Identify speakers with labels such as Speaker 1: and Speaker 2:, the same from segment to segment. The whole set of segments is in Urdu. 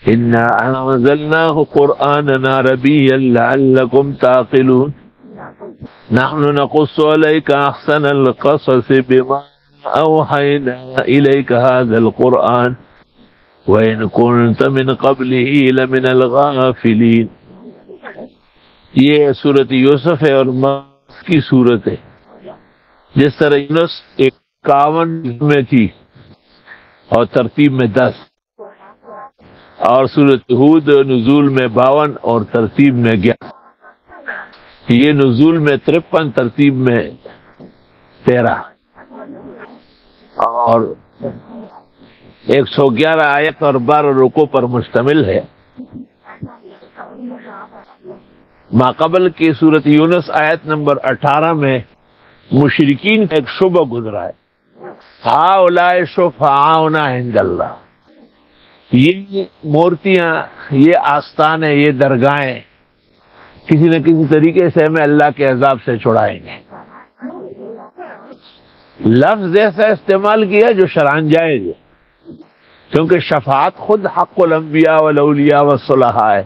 Speaker 1: انا انزلناه قرآنا عربيا لعلكم تعقلون نحن نقص عليك احسن القصص بما اوحينا اليك هذا القرآن وان كنت من قبله لمن الغافلين. یہ سورت یوسف ہے اور مس کی صورت ہے. جس طرح یونس 51 میں تھی اور ترتیب میں 10، اور سورت ہود نزول میں 52 اور ترتیب میں 11، یہ نزول میں 53 ترتیب میں 13 اور 111 آیت اور 12 رکوع پر مشتمل ہے. ماقبل کی سورت یونس آیت نمبر 18 میں مشرکین کا ایک شبہ گزرا ہے، ہؤلاء شفعاؤنا عند اللہ. یہ مورتیاں، یہ آستانے، یہ درگاہیں کسی نہ کسی طریقے سے ہمیں اللہ کے عذاب سے چھڑائیں گے. لفظ ایسا استعمال کیا جو شرعاً جائز ہے، کیونکہ شفاعت خود حق الانبیاء والاولیاء والصلحاء ہے.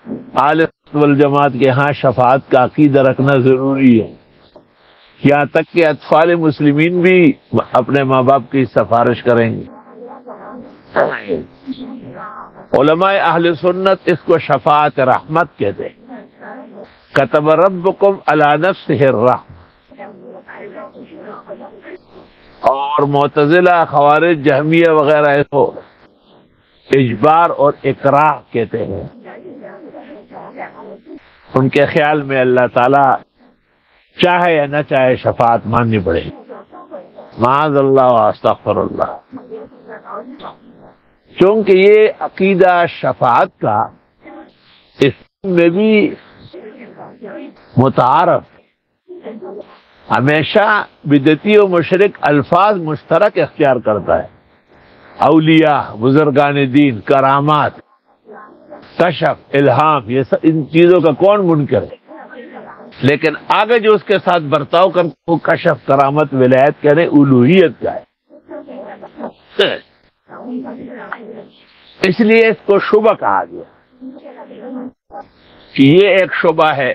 Speaker 1: اہل سنت والجماعت کے ہاں شفاعت کا عقیدہ رکھنا ضروری ہے، یہاں تک کہ اطفال مسلمین بھی اپنے ماں باپ کی سفارش کریں گے. علماء اہل سنت اس کو شفاعت رحمت کہتے ہیں. کتب ربکم علی نفسہ الرحمہ. اور معتزلہ، خوارج، جہمیہ وغیرہ اس کو اجبار اور اکراہ کہتے ہیں. ان کے خیال میں اللہ تعالی چاہے یا نہ چاہے شفاعت ماننی پڑے. معاذ اللہ و استغفر اللہ. چونکہ یہ عقیدہ شفاعت کا اس میں بھی متعارف، ہمیشہ بدعتی و مشرک الفاظ مشترک اختیار کرتا ہے. اولیاء، بزرگان دین، کرامات، کشف، الہام، یہ سب ان چیزوں کا کون منکر ہے؟ لیکن آگے جو اس کے ساتھ برتاؤ کرتے وہ کشف، کرامت، ولایت کہنے الوہیت کا ہے. اس لیے اس کو شبہ کہا گیا کہ یہ ایک شبہ ہے،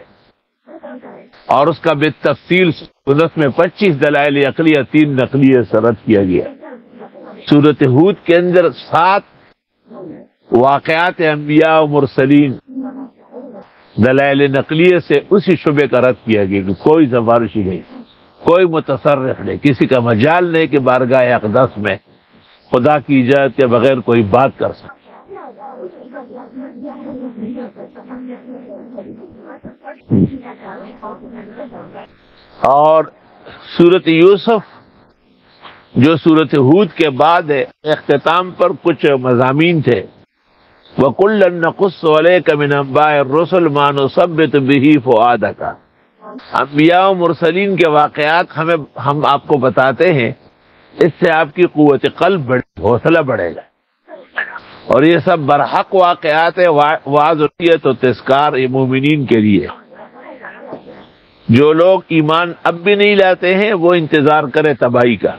Speaker 1: اور اس کا بالتفصیل سورت میں 25 دلائل عقلیہ 3 نقلیہ سے رد کیا گیا. سورت ہود کے اندر 7 واقعات انبیاء و مرسلین دلائل نقلیہ سے اسی شبے کا رد کیا گیا کہ کوئی سفارشی نہیں، کوئی متصرف نہیں، کسی کا مجال نہیں کہ بارگاہ اقدس میں خدا کی اجازت کے بغیر کوئی بات کر سکے. اور سورت یوسف جو سورت ہود کے بعد ہے، اختتام پر کچھ مضامین تھے. وَكُلًّا نَقُصُّ عَلَيْكَ مِنْ أَنبَاءِ الرُّسُلِ مَا نُثَبِّتُ بِهِ فُؤَادَكَ. انبیاء و مرسلین کے واقعات ہم آپ کو بتاتے ہیں، اس سے آپ کی قوت قلب حوصلہ بڑھے گا. اور یہ سب برحق واقعات ہے، وعظ و تذکار مومنین کے لیے. جو لوگ ایمان اب بھی نہیں لاتے ہیں وہ انتظار کرے تباہی کا.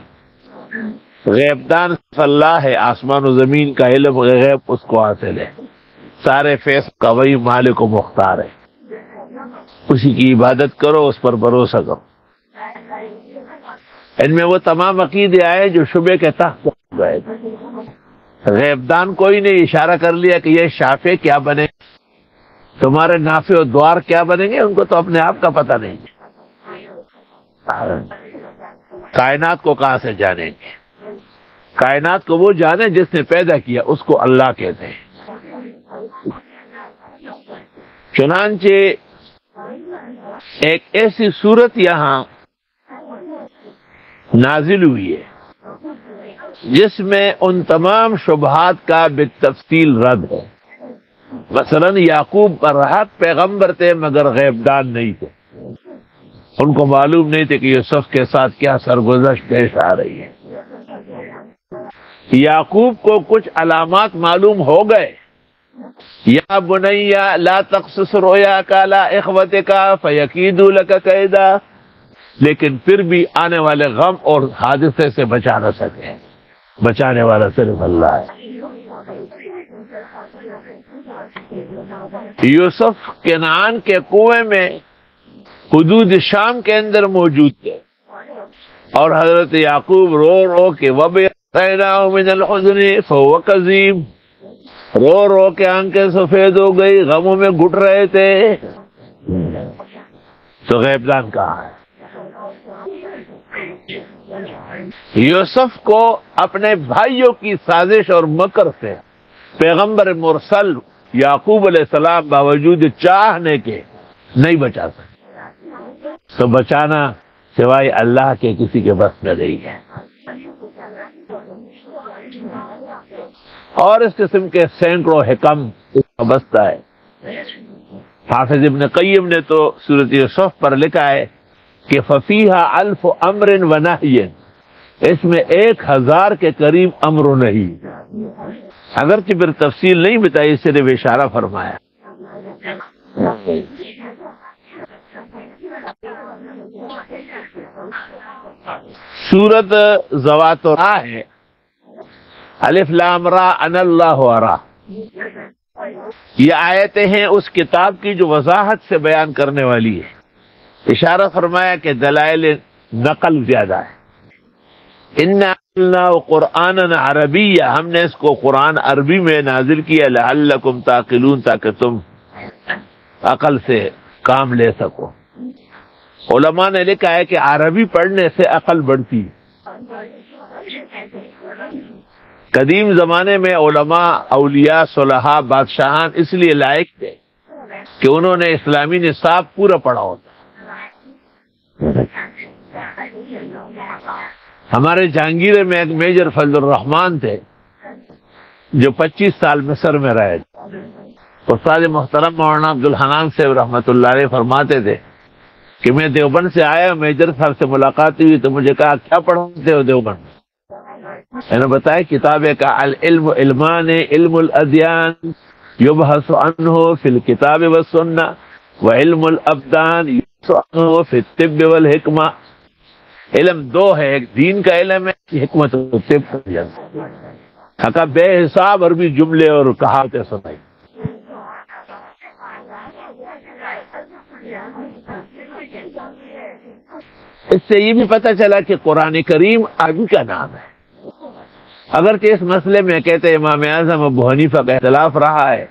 Speaker 1: غیب دان اللہ ہے، آسمان و زمین کا علم غیب اس کو حاصل ہے. سارے فیصلے کا وہی مالک و مختار ہے. اسی کی عبادت کرو، اس پر بھروسہ کرو. ان میں وہ تمام عقیدے آئے جو شبے کے تحت گئے. غیب دان کوئی نے اشارہ کر لیا کہ یہ شافع کیا بنے، تمہارے نافع و دوار کیا بنیں گے، ان کو تو اپنے آپ کا پتہ نہیں. کائنات کو کہاں سے جانیں گے؟ کائنات کو وہ جانے جس نے پیدا کیا، اس کو اللہ کہتے ہیں. چنانچہ ایک ایسی صورت یہاں نازل ہوئی ہے جس میں ان تمام شبہات کا بالتفصیل رد ہے. مثلا یعقوب پر حق پیغمبر تھے مگر غیب دان نہیں تھے. ان کو معلوم نہیں تھے کہ یوسف کے ساتھ کیا سرگزشت پیش آ رہی ہے. یعقوب کو کچھ علامات معلوم ہو گئے، یا بنیا لا تقصص رؤیاک علی اخوتک فیکیدوا لک کیدا، لیکن پھر بھی آنے والے غم اور حادثے سے بچا نہ سکے. بچانے والا صرف اللہ ہے. یوسف کنعان کے کنویں میں حدود شام کے اندر موجود تھے، اور حضرت یعقوب رو رو کے وَبِعْتَيْنَاهُ مِنَ الْحُزْنِ فَهُوَ كَظِيمٌ، رو رو کے آنکھیں سفید ہو گئی، غموں میں گھٹ رہے تھے۔ تو غیبدان کہاں ہے؟ یوسف کو اپنے بھائیوں کی سازش اور مکر سے پیغمبر مرسل یعقوب علیہ السلام باوجود چاہنے کے نہیں بچا سکے، تو بچانا سوائے اللہ کے کسی کے بس میں نہیں ہے۔ اور اس قسم کے سینکڑوں حکم اس کا بستہ ہے۔ حافظ ابن قیم نے تو سورۃ یوسف پر لکھا ہے کہ فَفِيهَا أَلْفُ أَمْرٍ وَنَهْيٍ، اس میں 1000 کے قریب امر و نہی، اگرچہ پھر تفصیل نہیں بتائی، صرف اشارہ فرمایا۔ سورت ذوات الرا ہے، الف لام را ان اللہ ارا، یہ آیتیں ہیں اس کتاب کی جو وضاحت سے بیان کرنے والی ہے۔ اشارہ فرمایا کہ دلائل نقل زیادہ ہے۔ اِنَّا أَنزَلْنَاهُ قُرْآنًا عَرَبِيًّا، ہم نے اس کو قرآن عربی میں نازل کیا، لَعَلَّكُمْ تَعْقِلُونَ، تاکہ تم عقل سے کام لے سکو۔ علماء نے لکھا ہے کہ عربی پڑھنے سے عقل بڑھتی ہے۔ قدیم زمانے میں علماء، اولیاء، صلحاء، بادشاہان اس لیے لائق تھے کہ انہوں نے اسلامی نصاب پورا پڑھا ہوتا۔ ہمارے جہانگیر میں ایک میجر فضل الرحمان تھے جو 25 سال مصر میں رہے۔ استاد محترم مولانا عبدالحنان صاحب رحمۃ اللہ علیہ فرماتے تھے کہ میں دیوبند سے آیا، میجر صاحب سے ملاقات ہوئی تو مجھے کہا کیا پڑھتے ہو دیوبند؟ میں نے بتایا کتابیں کا العلم علمان، علم الادیان یبحث عنہ فی الکتاب والسنہ، وعلم الابدان یبحث عنہ فی الطب والحکمہ۔ علم دو ہے، ایک دین کا علم ہے، حکمت طب کا علم۔ کہا بے حساب عربی جملے اور کہاوتیں سنائی۔ اس سے یہ بھی پتہ چلا کہ قرآن کریم عربی کا نام ہے، اگرچہ اس مسئلے میں کہتے امام اعظم ابو حنیفہ کا اختلاف رہا ہے،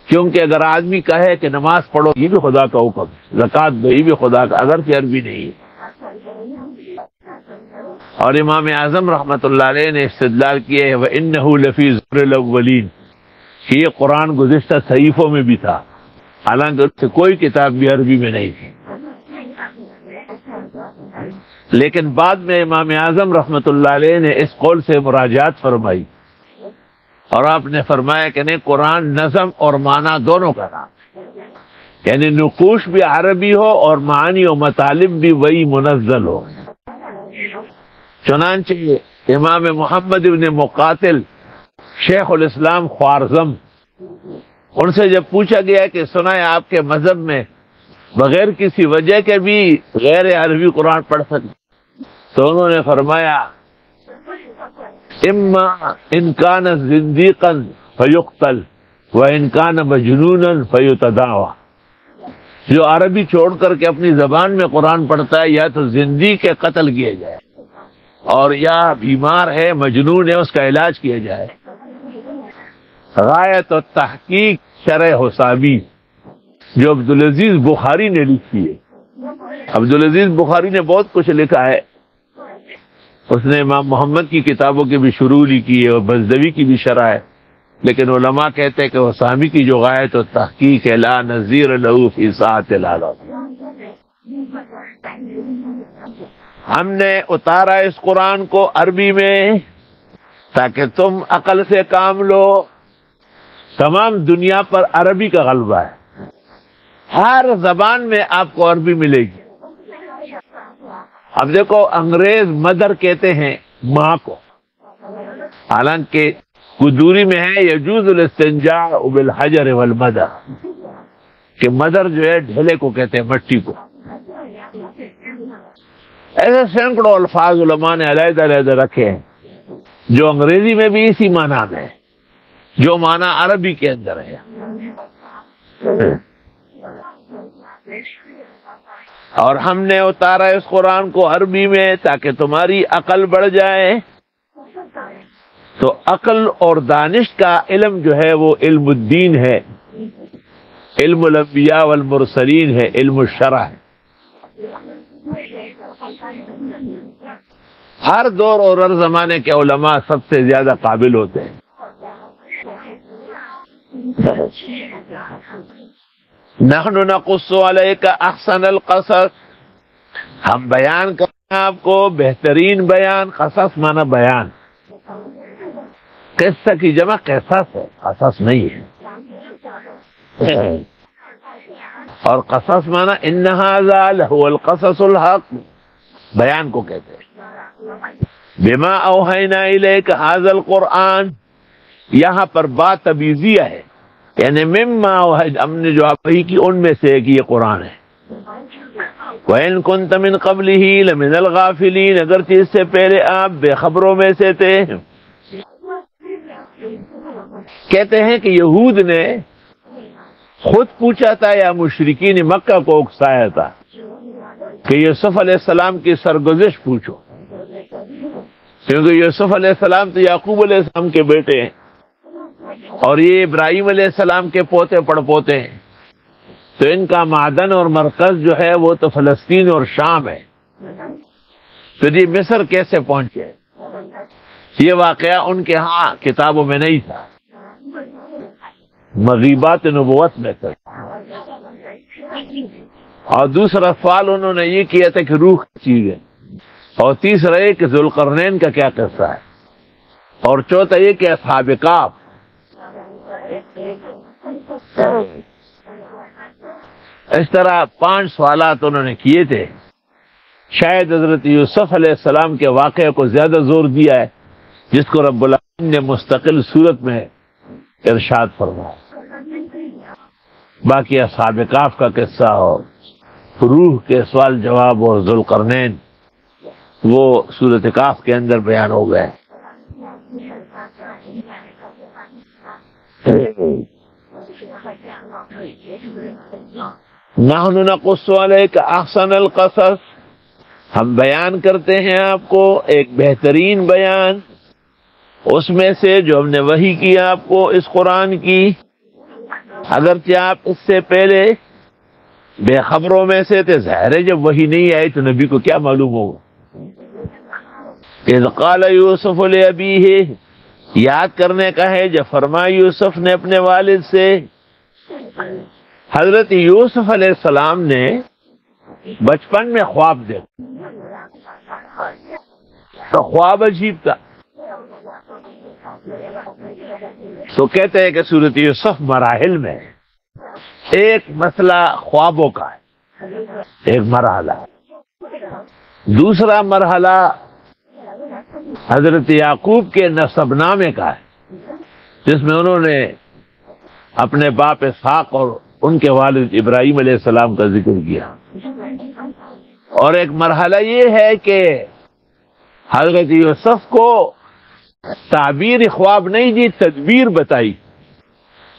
Speaker 1: کیونکہ اگر آدمی کہے کہ نماز پڑھو یہ بھی خدا کا حکم، زکوٰۃ دو یہ بھی خدا کا، اگرچہ عربی نہیں ہے۔ اور امام اعظم رحمۃ اللہ علیہ نے استدلال کیا ہے وَإِنَّهُ لَفِي زُبُرِ الْأَوَّلِينَ، کہ یہ قرآن گزشتہ صحیفوں میں بھی تھا، حالانکہ اس سے کوئی کتاب بھی عربی میں نہیں تھی۔ لیکن بعد میں امام اعظم رحمۃ اللہ علیہ نے اس قول سے مراجعات فرمائی، اور آپ نے فرمایا کہ نہیں، قرآن نظم اور معنی دونوں کا نام، یعنی نقوش بھی عربی ہو اور معانی و مطالب بھی وہی منزل ہو۔ چنانچہ امام محمد ابن مقاتل شیخ الاسلام خوارزم، ان سے جب پوچھا گیا کہ سنا ہے آپ کے مذہب میں بغیر کسی وجہ کے بھی غیر عربی قرآن پڑھ سکتے، تو انہوں نے فرمایا اما ان کان زندیقا فیقتل و ان کان مجنونا فیتداوی، جو عربی چھوڑ کر کے اپنی زبان میں قرآن پڑھتا ہے یا تو زندیق کے قتل کیا جائے، اور یا بیمار ہے، مجنون ہے، اس کا علاج کیا جائے۔ غایت و تحقیق شرح حسابی جو عبدالعزیز بخاری نے لکھی ہے، عبدالعزیز بخاری نے بہت کچھ لکھا ہے، اس نے امام محمد کی کتابوں کی بھی شروع کی ہے اور بزدوی کی بھی شرح ہے، لیکن علماء کہتے ہیں کہ حسامی کی جو غایت و تحقیق ہے لا نظیر لہو فی ساعۃ العالم۔ ہم نے اتارا اس قرآن کو عربی میں تاکہ تم عقل سے کام لو۔ تمام دنیا پر عربی کا غلبہ ہے، ہر زبان میں آپ کو عربی ملے گی۔ اب دیکھو انگریز مدر کہتے ہیں ماں کو، حالانکہ قدوری میں ہے یجوز الاستنجاء بالحجر والمدر، کہ مدر جو ہے ڈھیلے کو کہتے ہیں، مٹی کو۔ ایسے سینکڑوں الفاظ علماء نے علیحدہ علیحدہ رکھے ہیں جو انگریزی میں بھی اسی معنی میں ہے، جو معنی عربی کے اندر ہے. اور ہم نے اتارا اس قرآن کو عربی میں تاکہ تمہاری عقل بڑھ جائے. تو عقل اور دانش کا علم جو ہے وہ علم الدین ہے، علم الانبیاء والمرسلین ہے، علم الشرع ہے. ہر دور اور ہر زمانے کے علماء سب سے زیادہ قابل ہوتے ہیں. نحن نقص علیک احسن القصص، ہم بیان کرتے ہیں آپ کو بہترین بیان. قصص معنی بیان، قصہ کی جمع قصص ہے، قصص نہیں ہے. اور قصص معنی ان ھذا لہو القصص الحق، بیان کو کہتے ہیں. بما اوحینا الیک ھذا القرآن، یہاں پر بات تبعیضیہ ہے، یعنی مما اوحینا، ہم نے جو آپ وحی کی ان میں سے ایک یہ قرآن ہے. وَإِن كُنْتَ مِن قَبْلِهِ لَمِنَ الْغَافِلِينَ، اگرچہ اس سے پہلے آپ بے خبروں میں سے تھے. کہتے ہیں کہ یہود نے خود پوچھا تھا یا مشرکین مکہ کو اکسایا تھا کہ یوسف علیہ السلام کی سرگزشت پوچھو، کیونکہ یوسف علیہ السلام تو یعقوب علیہ السلام کے بیٹے ہیں اور یہ ابراہیم علیہ السلام کے پوتے پڑ پوتے ہیں. تو ان کا معدن اور مرکز جو ہے وہ تو فلسطین اور شام ہے. تو یہ مصر کیسے پہنچے؟ یہ واقعہ ان کے ہاں کتابوں میں نہیں تھا، مغیبات نبوت میں تھا. اور دوسرا سوال انہوں نے یہ کیا تھا کہ روح کی چیز ہے، اور تیسرا یہ کہ ذوالقرنین کا کیا قصہ ہے، اور چوتھا یہ کہ اصحاب کہف. اس طرح 5 سوالات انہوں نے کیے تھے. شاید حضرت یوسف علیہ السلام کے واقعے کو زیادہ زور دیا ہے، جس کو رب العالمین نے مستقل صورت میں ارشاد فرمایا. باقی اصحاب کہف کا قصہ اور روح کے سوال جواب اور ذوالقرنین وہ سورۃ کہف کے اندر بیان ہو گئے. نحن نقص علیک احسن القصص، ہم بیان کرتے ہیں آپ کو ایک بہترین بیان اس میں سے جو ہم نے وحی کیا آپ کو اس قرآن کی. اگرچہ آپ اس سے پہلے بے خبروں میں سے تھے، ظاہر ہے جب وحی نہیں آئی تو نبی کو کیا معلوم ہوگا. اذ قال یوسف لابیہ، یاد کرنے کا ہے جب فرمایا یوسف نے اپنے والد سے. حضرت یوسف علیہ السلام نے بچپن میں خواب دیکھا تو خواب عجیب تھا. تو کہتے ہیں کہ سورۃ یوسف مراحل میں ایک مسئلہ خوابوں کا ہے، ایک مرحلہ. دوسرا مرحلہ حضرت یعقوب کے نسب نامے کا ہے، جس میں انہوں نے اپنے باپ اسحاق اور ان کے والد ابراہیم علیہ السلام کا ذکر کیا. اور ایک مرحلہ یہ ہے کہ حضرت یوسف کو تعبیر خواب نہیں دی، تدبیر بتائی.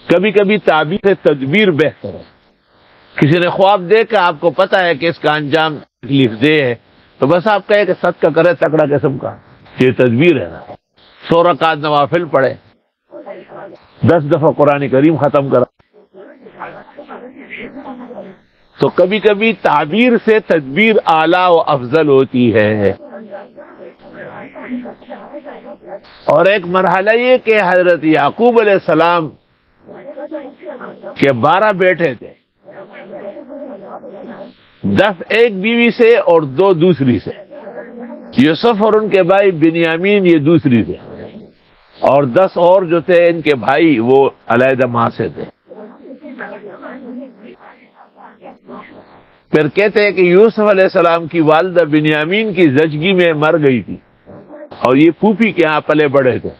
Speaker 1: کبھی کبھی تعبیر تدبیر بہتر ہے. کسی نے خواب دیکھا، آپ کو پتا ہے کہ اس کا انجام تکلیف دہ ہے، تو بس آپ کہے کہ صدقہ کرے تکڑا قسم کا، یہ تدبیر ہے نا. 100 رکعت نوافل پڑھے، 10 دفعہ قرآن کریم ختم کرا. تو کبھی کبھی تعبیر سے تدبیر اعلیٰ و افضل ہوتی ہے. اور ایک مرحلہ یہ کہ حضرت یعقوب علیہ السلام کے 12 بیٹے تھے، 10 ایک بیوی سے اور 2 دوسری سے. یوسف اور ان کے بھائی بنیامین یہ دوسری تھے، اور 10 اور جو تھے ان کے بھائی وہ علیحدہ ماں سے تھے. پھر کہتے ہیں کہ یوسف علیہ السلام کی والدہ بنیامین کی زچگی میں مر گئی تھی، اور یہ پھوپھی کے ہاں پلے بڑے تھے.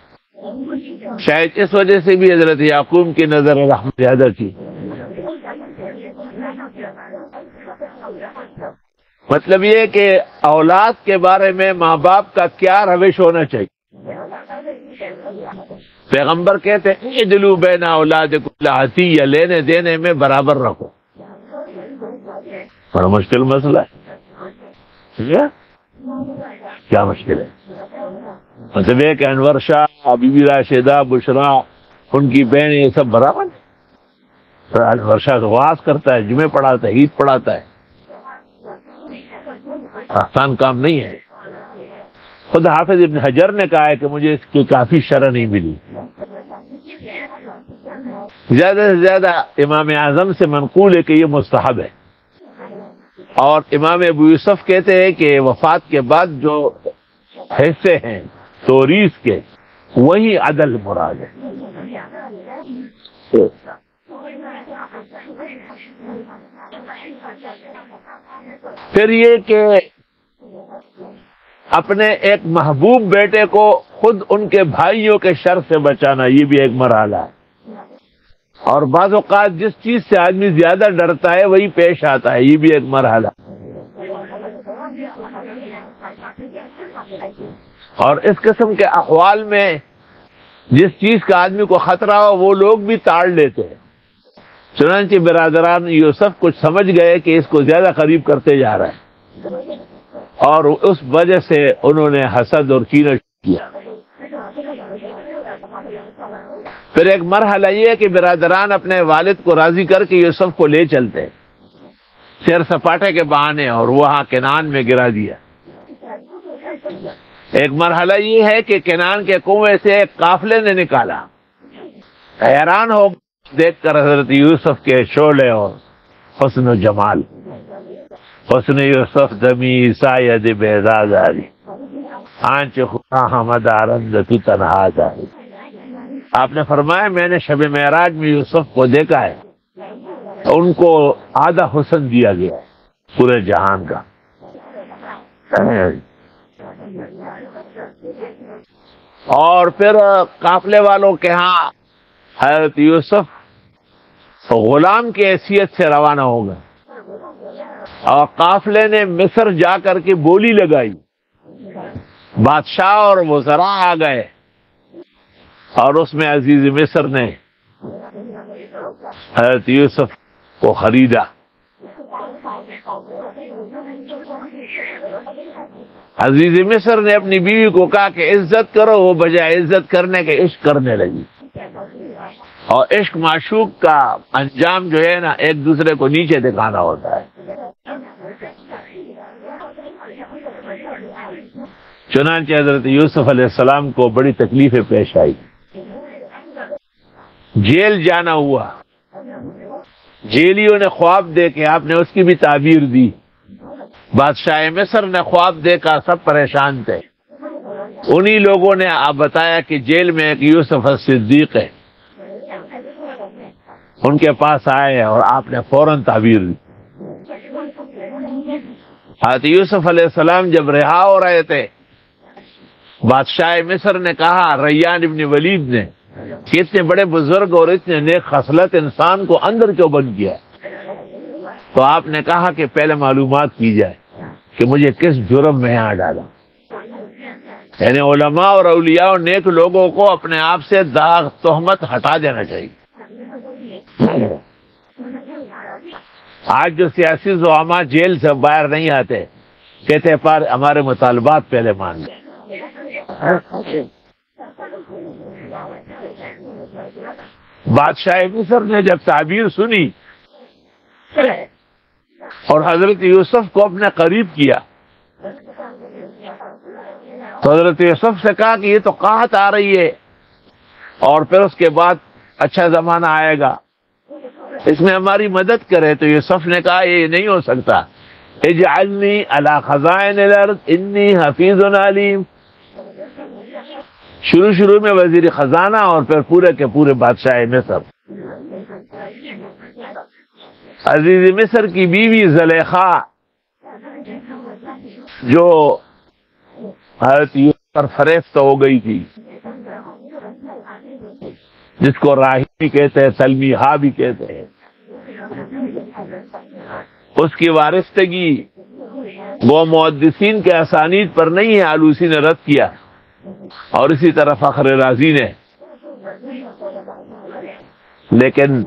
Speaker 1: شاید اس وجہ سے بھی حضرت یعقوب کی نظر رحمت زیادہ تھی. مطلب یہ کہ اولاد کے بارے میں ماں باپ کا کیا روش ہونا چاہیے. پیغمبر کہتے ہیں اعدلوا بین اولادکم عطیہ، لینے دینے میں برابر رکھو. بڑا مشکل مسئلہ ہے. کیا مشکل ہے؟ مطلب ہے کہ انور شاہ، بی بی راشدہ، بشرا، ان کی بہن، یہ سب برابر ہے. انور شاہ تو واز کرتا ہے، جمعے پڑھاتا ہے، عید پڑھاتا ہے. آسان کام نہیں ہے. خود حافظ ابن حجر نے کہا ہے کہ مجھے اس کی کافی شرح نہیں ملی. زیادہ سے زیادہ امام اعظم سے منقول ہے کہ یہ مستحب ہے. اور امام ابو یوسف کہتے ہیں کہ وفات کے بعد جو حصے ہیں توریث کے، وہی عدل مراد ہے. پھر یہ کہ اپنے ایک محبوب بیٹے کو خود ان کے بھائیوں کے شر سے بچانا، یہ بھی ایک مرحلہ ہے. اور بعض اوقات جس چیز سے آدمی زیادہ ڈرتا ہے وہی پیش آتا ہے، یہ بھی ایک مرحلہ. اور اس قسم کے احوال میں جس چیز کا آدمی کو خطرہ ہو وہ لوگ بھی تاڑ لیتے ہیں. چنانچہ برادران یوسف کچھ سمجھ گئے کہ اس کو زیادہ قریب کرتے جا رہا ہے، اور اس وجہ سے انہوں نے حسد اور کینہ کیا. پھر ایک مرحلہ یہ ہے کہ برادران اپنے والد کو راضی کر کے یوسف کو لے چلتے سیر سپاٹے کے بہانے، اور وہاں کنعان میں گرا دیا. ایک مرحلہ یہ ہے کہ کنعان کے کنویں سے ایک قافلے نے نکالا. حیران ہو دیکھ کر حضرت یوسف کے شعلے اور حسن و جمال. حسن یوسف دمی ساید بیزازاری، آنچ خدا حمد آرند تو تنہا جاری. آپ نے فرمایا میں نے شب معراج میں یوسف کو دیکھا ہے، ان کو آدھا حسن دیا گیا ہے پورے جہان کا. اور پھر قافلے والوں کے ہاں حضرت یوسف غلام کی حیثیت سے روانہ ہو گئے، اور قافلے نے مصر جا کر کے بولی لگائی. بادشاہ اور وزراء آ گئے، اور اس میں عزیز مصر نے حضرت یوسف کو خریدا. عزیز مصر نے اپنی بیوی کو کہا کہ عزت کرو، وہ بجائے عزت کرنے کے عشق کرنے لگی. اور عشق معشوق کا انجام جو ہے نا، ایک دوسرے کو نیچے دکھانا ہوتا ہے. چنانچہ حضرت یوسف علیہ السلام کو بڑی تکلیفیں پیش آئی. جیل جانا ہوا. جیلیوں نے خواب دیکھے، آپ نے اس کی بھی تعبیر دی. بادشاہ مصر نے خواب دیکھا، سب پریشان تھے. انہی لوگوں نے آپ بتایا کہ جیل میں ایک یوسف الصدیق ہے، ان کے پاس آئے اور آپ نے فوراً تعبیر دی. حضرت یوسف علیہ السلام جب رہا ہو رہے تھے، بادشاہ مصر نے کہا ریان ابن ولید نے کہ اتنے بڑے بزرگ اور اتنے نیک خصلت انسان کو اندر کیوں بند کیا. تو آپ نے کہا کہ پہلے معلومات کی جائے کہ مجھے کس جرم میں یہاں ڈالا. یعنی علماء اور اولیاء اور نیک لوگوں کو اپنے آپ سے داغ تہمت ہٹا دینا چاہیے. آج جو سیاسی زعماء جیل سے باہر نہیں آتے، کہتے پر ہمارے مطالبات پہلے مان لیں. بادشاہ مصر نے جب تعبیر سنی اور حضرت یوسف کو اپنے قریب کیا، تو حضرت یوسف سے کہا کہ یہ تو قحط آ رہی ہے، اور پھر اس کے بعد اچھا زمانہ آئے گا، اس میں ہماری مدد کرے. تو یوسف نے کہا یہ نہیں ہو سکتا. اجعلنی علی خزائن الارض انی حفیظ علیم. شروع میں وزیر خزانہ اور پھر پورے کے پورے بادشاہ مصر. عزیز مصر کی بیوی زلیخا جو حضرت یوسف پر فریفتہ ہو گئی تھی، جس کو راہی بھی کہتے ہیں، تلمیحہ بھی کہتے ہیں، اس کی وارثگی وہ محدثین کے اسانید پر نہیں ہے، آلوسی نے رد کیا. اور اسی طرح فخر رازی نے. لیکن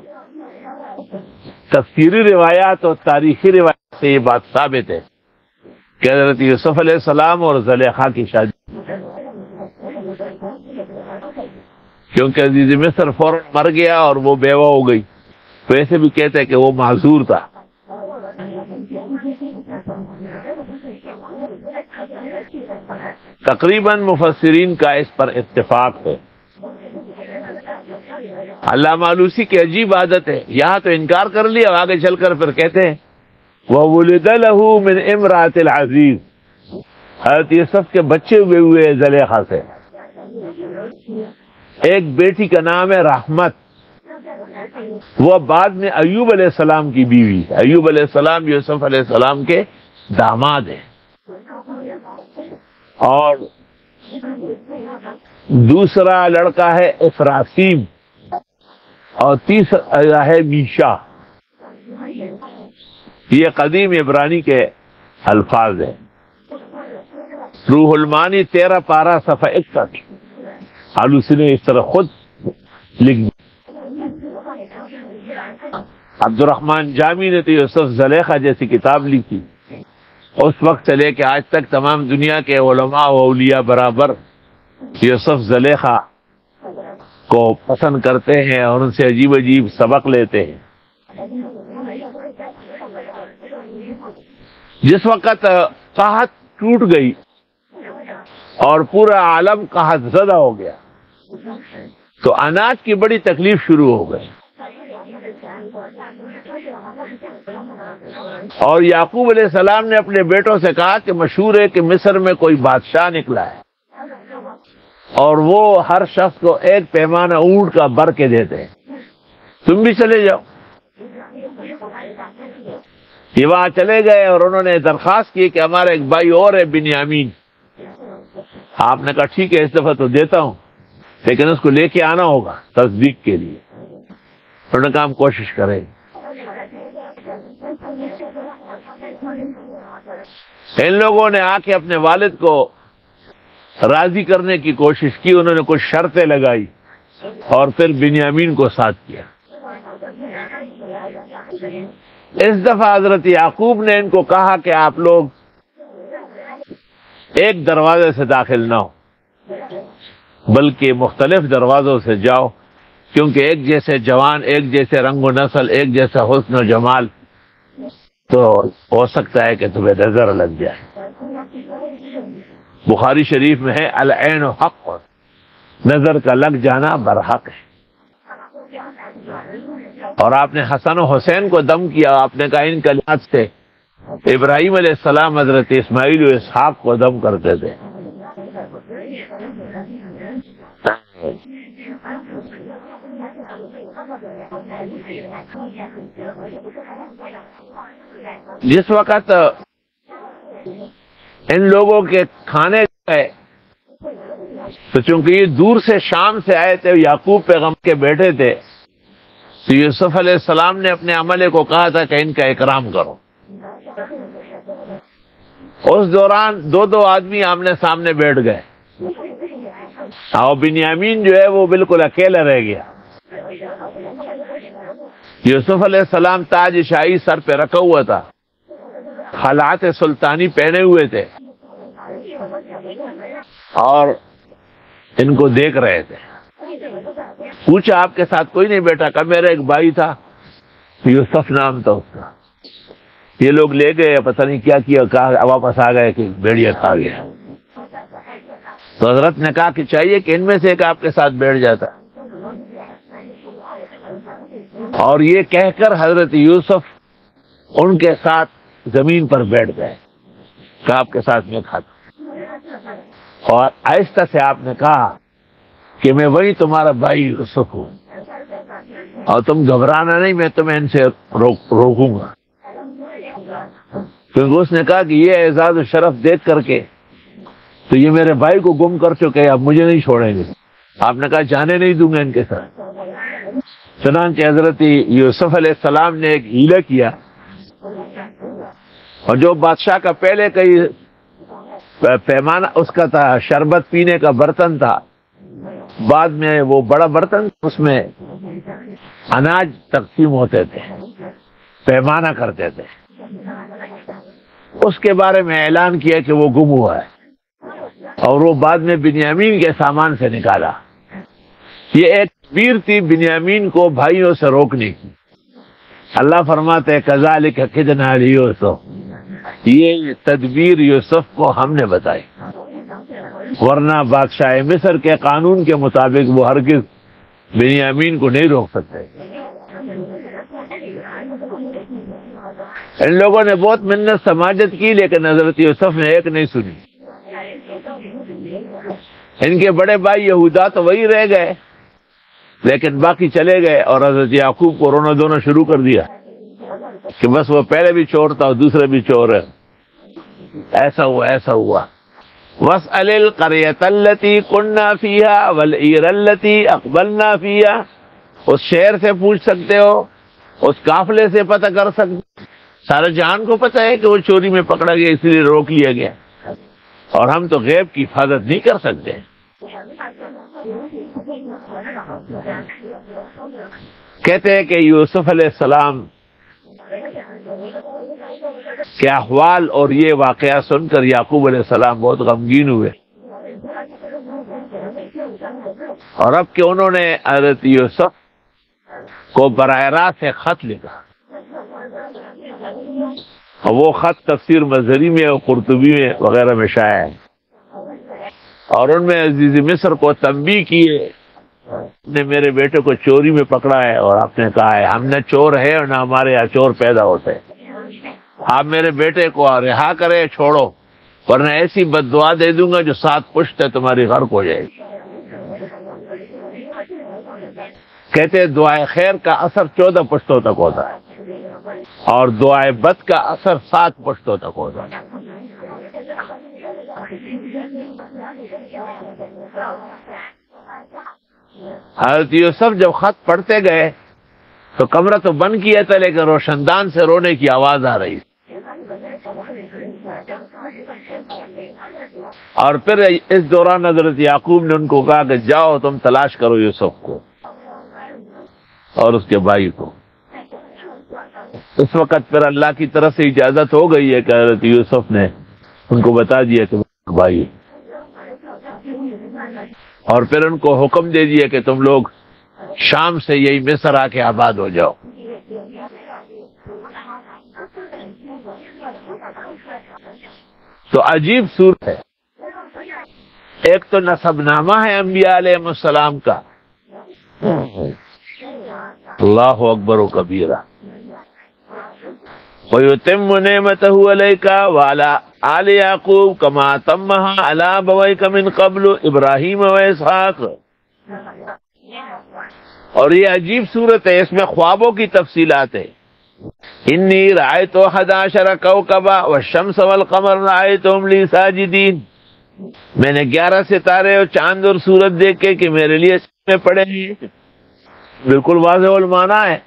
Speaker 1: تفسیری روایات اور تاریخی روایات سے یہ بات ثابت ہے کہ حضرت یوسف علیہ السلام اور زلیخا کی شادی، کیونکہ عزیز مصر فوراً مر گیا اور وہ بیوہ ہو گئی، تو ایسے بھی کہتے ہیں کہ وہ معذور تھا. تقریباً مفسرین کا اس پر اتفاق ہے. علامہ آلوسی کی عجیب عادت ہے، یہاں تو انکار کر لیا، آگے چل کر پھر کہتے ہیں وَوُلِدَ لَهُ مِنْ امْرَأَةِ الْعَزِيزِ، حضرت یوسف کے بچے ہوئے زلیخا سے. ایک بیٹی کا نام ہے رحمت، وہ بعد میں ایوب علیہ السلام کی بیوی. ایوب علیہ السلام یوسف علیہ السلام کے داماد ہیں. اور دوسرا لڑکا ہے افراسیم، اور تیسرا ہے میشا. یہ قدیم عبرانی کے الفاظ ہیں. روح المانی 13 پارہ صفحہ 61. آلوسی نے اس طرح خود لکھ دیا. عبد الرحمن جامی نے تو یوسف زلیخا جیسی کتاب لکھی. اس وقت سے لے کے آج تک تمام دنیا کے علماء و اولیاء برابر یوسف زلیخا کو پسند کرتے ہیں اور ان سے عجیب عجیب سبق لیتے ہیں. جس وقت قحط ٹوٹ گئی اور پورا عالم قحط زدہ ہو گیا تو اناج کی بڑی تکلیف شروع ہو گئی. اور یعقوب علیہ السلام نے اپنے بیٹوں سے کہا کہ مشہور ہے کہ مصر میں کوئی بادشاہ نکلا ہے اور وہ ہر شخص کو ایک پیمانہ اونٹ کا بر کے دیتے ہیں، تم بھی چلے جاؤ. یہ وہاں چلے گئے اور انہوں نے درخواست کی کہ ہمارا ایک بھائی اور ہے بنیامین. آپ نے کہا ٹھیک ہے اس دفعہ تو دیتا ہوں، لیکن اس کو لے کے آنا ہوگا تصدیق کے لیے. انہوں نے کہا ہم کوشش کریں. ان لوگوں نے آ کے اپنے والد کو راضی کرنے کی کوشش کی. انہوں نے کچھ شرطیں لگائی اور پھر بنیامین کو ساتھ کیا. اس دفعہ حضرت یعقوب نے ان کو کہا کہ آپ لوگ ایک دروازے سے داخل نہ ہو بلکہ مختلف دروازوں سے جاؤ، کیونکہ ایک جیسے جوان، ایک جیسے رنگ و نسل، ایک جیسا حسن و جمال، تو ہو سکتا ہے کہ تمہیں نظر لگ جائے. بخاری شریف میں ہے العین حق، نظر کا لگ جانا برحق ہے. اور آپ نے حسن و حسین کو دم کیا. آپ نے کہا ان کلمات سے ابراہیم علیہ السلام حضرت اسماعیل و اسحاق کو دم کرتے تھے. جس وقت ان لوگوں کے کھانے گئے تو چونکہ یہ دور سے شام سے آئے تھے، یعقوب پیغمبر کے بیٹے تھے، تو یوسف علیہ السلام نے اپنے عملے کو کہا تھا کہ ان کا اکرام کرو. اس دوران دو آدمی آمنے سامنے بیٹھ گئے اور بنیامین جو ہے وہ بالکل اکیلا رہ گیا. یوسف علیہ السلام تاج شاہی سر پہ رکھا ہوا تھا، خلعت سلطانی پہنے ہوئے تھے اور ان کو دیکھ رہے تھے. پوچھا آپ کے ساتھ کوئی نہیں بیٹھا؟ کہ میرا ایک بھائی تھا، یوسف نام تھا اس کا. یہ لوگ لے گئے، پتہ نہیں کیا کیا، کہا واپس آ گئے کہ بھیڑیا کھا گیا. تو حضرت نے کہا کہ چاہیے کہ ان میں سے ایک آپ کے ساتھ بیٹھ جاتا. اور یہ کہہ کر حضرت یوسف ان کے ساتھ زمین پر بیٹھ گئے کہ آپ کے ساتھ میں کھاتا. اور آہستہ سے آپ نے کہا کہ میں وہی تمہارا بھائی یوسف ہوں اور تم گھبرانا نہیں، میں تمہیں ان سے روکوں گا. کیونکہ اس نے کہا کہ یہ اعزاز و شرف دیکھ کر کے تو یہ میرے بھائی کو گم کر چکے، اب مجھے نہیں چھوڑیں گے. آپ نے کہا جانے نہیں دوں گا ان کے ساتھ. چنانچہ حضرت یوسف علیہ السلام نے ایک حیلہ کیا اور جو بادشاہ کا پہلے کا پیمانہ اس کا تھا، شربت پینے کا برتن تھا، بعد میں وہ بڑا برتن اس میں اناج تقسیم ہوتے تھے، پیمانہ کرتے تھے، اس کے بارے میں اعلان کیا کہ وہ گم ہوا ہے، اور وہ بعد میں بنیامین کے سامان سے نکالا۔ یہ ایک تدبیر تھی بنیامین کو بھائیوں سے روکنے کی۔ اللہ فرماتے ہیں کذالک کدنا لیوسف، یہ تدبیر یوسف کو ہم نے بتائی، ورنہ بادشاہ مصر کے قانون کے مطابق وہ ہرگز بنیامین کو نہیں روک سکتے۔ ان لوگوں نے بہت منت سماجت کی، لیکن حضرت یوسف نے ایک نہیں سنی۔ ان کے بڑے بھائی یہودا تو وہی رہ گئے، لیکن باقی چلے گئے، اور حضرت یعقوب کو رونا دھونا شروع کر دیا کہ بس وہ پہلے بھی چور تھا اور دوسرے بھی چور ہے، ایسا ہوا ایسا ہوا۔ وَاسْأَلِ الْقَرْيَةَ الَّتِي كُنَّا فِيهَا وَالْعِيرَ الَّتِي أَقْبَلْنَا فِيهَا، اس شہر سے پوچھ سکتے ہو، اس قافلے سے پتہ کر سکتے، سارے جہان کو پتہ ہے کہ وہ چوری میں پکڑا گیا، اس لیے روک لیا گیا، اور ہم تو غیب کی حفاظت نہیں کر سکتے۔ کہتے ہیں کہ یوسف علیہ السلام کے احوال اور یہ واقعہ سن کر یعقوب علیہ السلام بہت غمگین ہوئے، اور اب کہ انہوں نے حضرت یوسف کو براہ راست ایک خط لکھا، اور وہ خط تفسیر مظہری میں اور قرطبی میں وغیرہ میں شائع ہے، اور ان میں عزیز مصر کو تنبیہ کی ہے، نے میرے بیٹے کو چوری میں پکڑا ہے، اور آپ نے کہا ہے ہم نہ چور ہے اور نہ ہمارے یہاں چور پیدا ہوتے، آپ میرے بیٹے کو رہا کرے، چھوڑو، ورنہ ایسی بد دعا دے دوں گا جو 7 پشت ہے تمہاری غرق ہو جائے گی۔ کہتے ہیں دعائے خیر کا اثر 14 پشتوں تک ہوتا ہے، اور دعائے بد کا اثر 7 پشتوں تک ہوتا ہے۔ حضرت یوسف جب خط پڑھتے گئے تو کمرہ تو بند کیا تھا، لیکن روشن دان سے رونے کی آواز آ رہی، اور پھر اس دوران حضرت یعقوب نے ان کو کہا کہ جاؤ تم تلاش کرو یوسف کو اور اس کے بھائی کو۔ اس وقت پھر اللہ کی طرف سے اجازت ہو گئی ہے کہ حضرت یوسف نے ان کو بتا دیا کہ بھائی، اور پھر ان کو حکم دے دیا کہ تم لوگ شام سے یہی مصر آ کے آباد ہو جاؤ۔ تو عجیب صورت ہے، ایک تو نسب نامہ ہے انبیاء علیہ السلام کا، اللہ اکبر و کبیرہ، وَيُتِمُّ نِعْمَتَهُ عَلَيْكَ وَعَلَىٰ آلِ يَعْقُوبَ كَمَا أَتَمَّهَا عَلَىٰ أَبَوَيْكَ مِن قَبْلُ إِبْرَاهِيمَ وَإِسْحَاقَ۔ اور یہ عجیب صورت ہے، اس میں خوابوں کی تفصیلات ہے۔ انی رأیت 11 کوكبا والشمس والقمر رأیتهم لی ساجدین، میں نے 11 ستارے اور چاند اور سورج دیکھے کہ میرے لیے میں پڑے ہیں، بالکل واضح المعنی ہے۔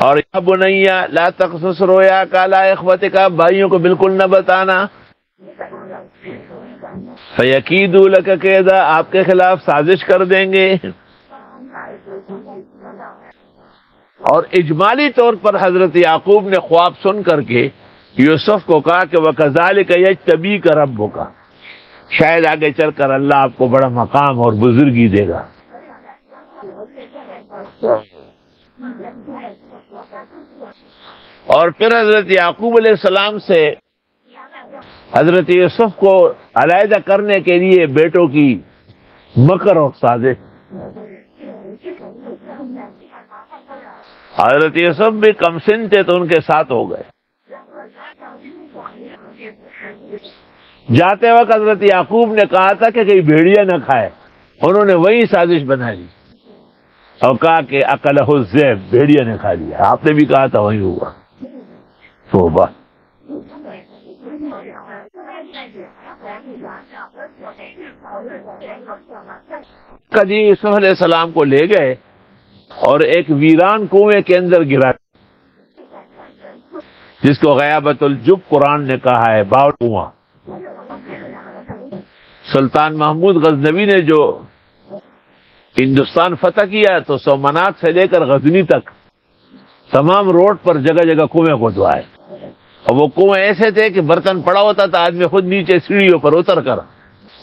Speaker 1: اور یا بنیا لا تقصص رؤیاک علی اخوتک، بھائیوں کو بالکل نہ بتانا، فیکیدوا لک کیدا، آپ کے خلاف سازش کر دیں گے۔ اور اجمالی طور پر حضرت یعقوب نے خواب سن کر کے یوسف کو کہا کہ وَكَذَلِكَ يَجْتَبِيكَ رَبُّكَ، شاید آگے چل کر اللہ آپ کو بڑا مقام اور بزرگی دے گا۔ اور پھر حضرت یعقوب علیہ السلام سے حضرت یوسف کو علیحدہ کرنے کے لیے بیٹوں کی مکر اور سازش، حضرت یوسف بھی کم سن تھے تو ان کے ساتھ ہو گئے۔ جاتے وقت حضرت یعقوب نے کہا تھا کہ کہیں بھیڑیا نہ کھائے، انہوں نے وہی سازش بنا لی اور کہا کہ اکلہ الذئب، بھیڑیا نے کھا لیا، آپ نے بھی کہا تھا وہی ہوا۔ توبہ۔ کبھی یوسف علیہ السلام کو لے گئے اور ایک ویران کنویں کے اندر گرا، جس کو غیابت الجب قرآن نے کہا ہے، باؤ کنواں، سلطان محمود غزنوی نے جو ہندوستان فتح کیا تو سومنات سے لے کر غزنی تک تمام روڈ پر جگہ جگہ کنویں کھودوائے، اور وہ کنویں ایسے تھے کہ برتن پڑا ہوتا تھا، آدمی خود نیچے سیڑھیوں پر اتر کر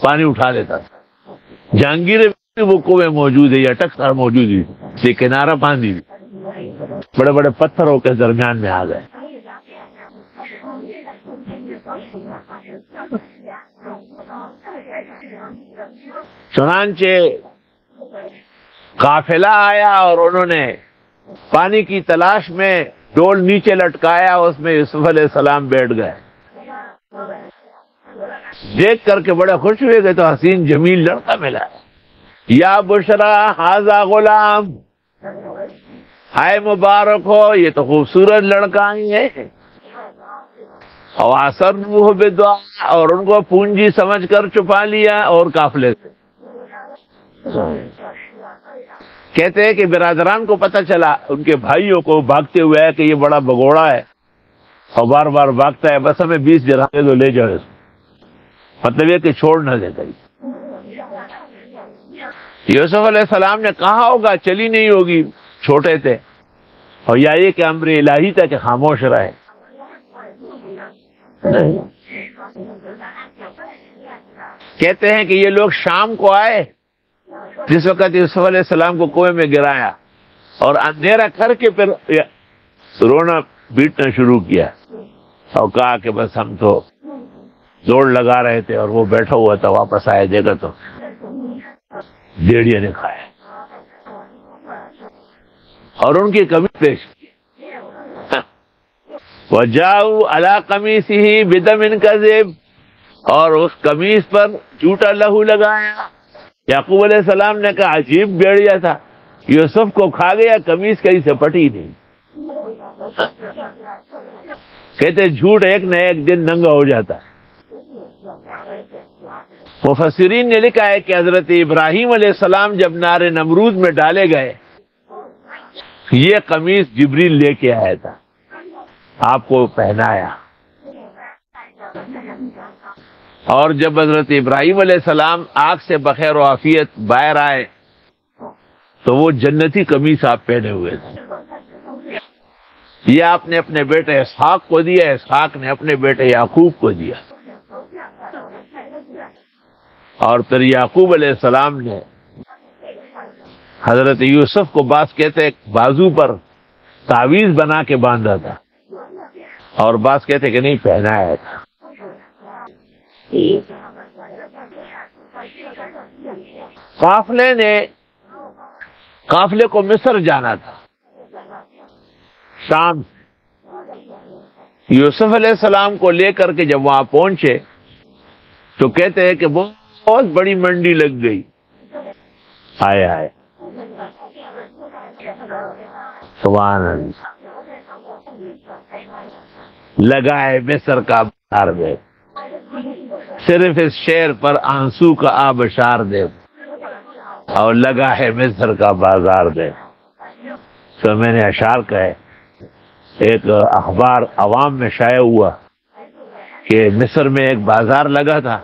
Speaker 1: پانی اٹھا لیتا تھا۔ جہانگیر میں وہ کنویں موجود ہے، یا ٹکسار موجود ہے، یہ کنارہ باندھی بڑے بڑے پتھروں کے درمیان میں آ گئے۔ چنانچہ قافلہ آیا اور انہوں نے پانی کی تلاش میں ڈول نیچے لٹکایا، اس میں یوسف علیہ السلام بیٹھ گئے۔ دیکھ کر کے بڑے خوش ہوئے گئے تو حسین جمیل لڑکا ملا، یا بشرا ھذا غلام، ہائے مبارک ہو، یہ تو خوبصورت لڑکا ہی ہے۔ اور اثروہ بدعا، اور ان کو پونجی سمجھ کر چھپا لیا اور قافلے سے۔ کہتے ہیں کہ برادران کو پتہ چلا، ان کے بھائیوں کو بھاگتے ہوئے ہے کہ یہ بڑا بگوڑا ہے اور بار بار بھاگتا ہے، بس ہمیں 20 درہم دے دو، لے جاؤ اس کو، مطلب یہ کہ چھوڑ نہ دے کہیں۔ یوسف علیہ السلام نے کہا ہوگا، چلی نہیں ہوگی، چھوٹے تھے، اور یا یہ کہ امر الہی تھا کہ خاموش رہے۔ کہتے ہیں کہ یہ لوگ شام کو آئے، جس وقت یوسف علیہ السلام کو کنویں میں گرایا، اور اندھیرا کر کے پھر رونا بیٹنا شروع کیا، اور کہا کہ بس ہم تو دوڑ لگا رہے تھے اور وہ بیٹھا ہوا تھا، واپس آیا دیکھا تو بھیڑیا نے کھایا، اور ان کی کمی پیش کی۔ وَجَاءُوا عَلَىٰ قَمِيصِهِ بِدَمٍ كَذِبٍ، اور اس قمیص پر جھوٹا لہو لگایا۔ یعقوب علیہ السلام نے کہا عجیب بھیڑیا تھا، یوسف کو کھا گیا، قمیص کہیں سے پٹی نہیں۔ کہتے جھوٹ ایک نہ ایک دن ننگا ہو جاتا ہے۔ مفسرین نے لکھا ہے کہ حضرت ابراہیم علیہ السلام جب نار نمرود میں ڈالے گئے، یہ قمیص جبریل لے کے آیا تھا، آپ کو پہنایا، اور جب حضرت ابراہیم علیہ السلام آگ سے بخیر و عافیت باہر آئے تو وہ جنتی قمیص آپ پہنے ہوئے تھے۔ یہ آپ نے اپنے بیٹے اسحاق کو دیا، اسحاق نے اپنے بیٹے یعقوب کو دیا، اور پھر یعقوب علیہ السلام نے حضرت یوسف کو بعض کہتے بازو پر تعویذ بنا کے باندھا تھا، اور بعض کہتے کہ نہیں، پہنایا تھا۔ قافلے کو مصر جانا تھا، شام سے۔ یوسف علیہ السلام کو لے کر کے جب وہاں پہنچے تو کہتے ہیں کہ بہت بڑی منڈی لگ گئی، آئے آئے سبحان اللہ، لگا ہے مصر کا بازار دے، صرف اس شعر پر آنسو کا آبشار دے، اور لگا ہے مصر کا بازار دے۔ تو میں نے اشعار کہے، ایک اخبار عوام میں شائع ہوا کہ مصر میں ایک بازار لگا تھا،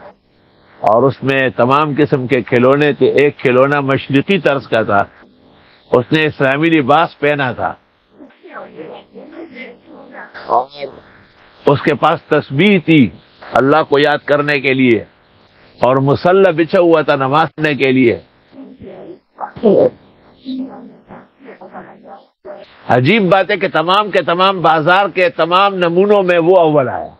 Speaker 1: اور اس میں تمام قسم کے کھلونے تھے۔ ایک کھلونا مشرقی طرز کا تھا، اس نے اسلامی لباس پہنا تھا، اور اس کے پاس تسبیح تھی اللہ کو یاد کرنے کے لیے، اور مصلی بچھا ہوا تھا نماز پڑھنے کے لیے۔ عجیب بات ہے کہ تمام کے تمام بازار کے تمام نمونوں میں وہ اول آیا۔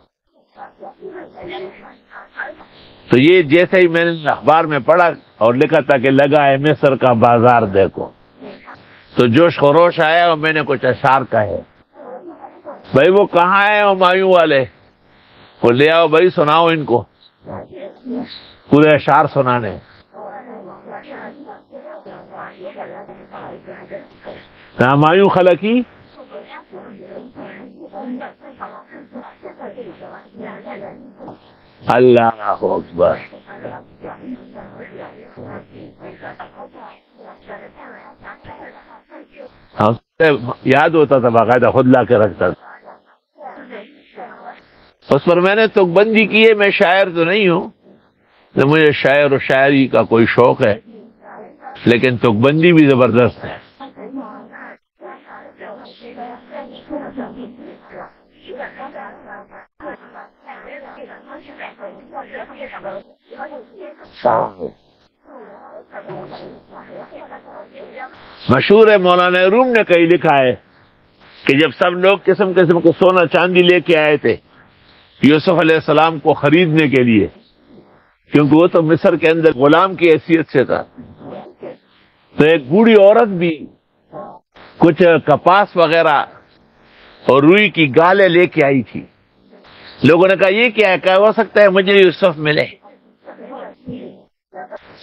Speaker 1: تو یہ جیسے ہی میں نے اخبار میں پڑھا اور لکھا تھا کہ لگا ہے مصر کا بازار دیکھو، تو جوش خروش آیا اور میں نے کچھ اشعار کہے۔ بھائی وہ کہاں ہیں ہمایوں والے؟ وہ لے آؤ بھائی، سناؤ ان کو پورے اشعار سنانے۔ ہمایوں خلقی اللہ اکبر۔ یاد ہوتا تھا، باقاعدہ خود لا کے رکھتا تھا۔ اس پر میں نے تو بندی کی ہے، میں شاعر تو نہیں ہوں، تو مجھے شاعر و شاعری کا کوئی شوق ہے، لیکن تک بندی بھی زبردست ہے۔ مشہور ہے، مولانا روم نے کہیں لکھا ہے کہ جب سب لوگ قسم قسم کے سونا چاندی لے کے آئے تھے یوسف علیہ السلام کو خریدنے کے لیے، کیونکہ وہ تو مصر کے اندر غلام کی حیثیت سے تھا، تو ایک بوڑھی عورت بھی کچھ کپاس وغیرہ اور روئی کی گالیں لے کے آئی تھی۔ لوگوں نے کہا یہ کیا ہے؟ کہا ہو سکتا ہے مجھے یوسف ملے۔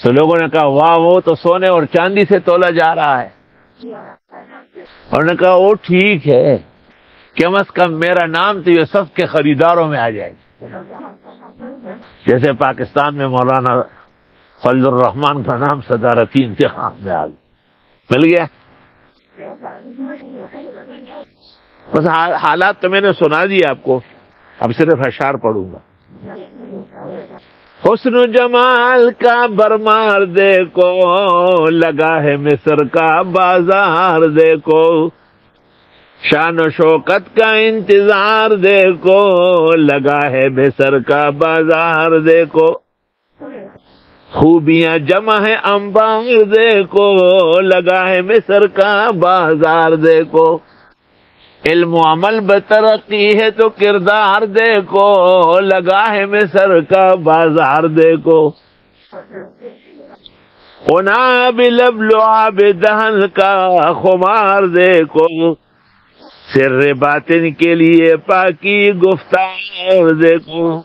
Speaker 1: تو لوگوں نے کہا واہ، وہ تو سونے اور چاندی سے تولا جا رہا ہے۔ اور نے کہا وہ ٹھیک ہے، کم از کم میرا نام تو یوسف کے خریداروں میں آ جائے، جیسے پاکستان میں مولانا فضل الرحمان کا نام صدارتی انتخاب میں آ مل گیا۔ بس حالات تو میں نے سنا دی آپ کو، اب صرف اشعار پڑھوں گا۔ حسن و جمال کا برمار دیکھو، لگا ہے مصر کا بازار دیکھو، شان و شوکت کا انتظار دیکھو، لگا ہے مصر کا بازار دیکھو، خوبیاں جمع ہے انبار دیکھو، لگا ہے مصر کا بازار دیکھو، علم و عمل بترقی ہے تو کردار دیکھو، لگا ہے مصر کا بازار دیکھو، عناب لب لعاب دہن کا خمار دیکھو، سر باطن کے لیے پاکی گفتار دیکھو،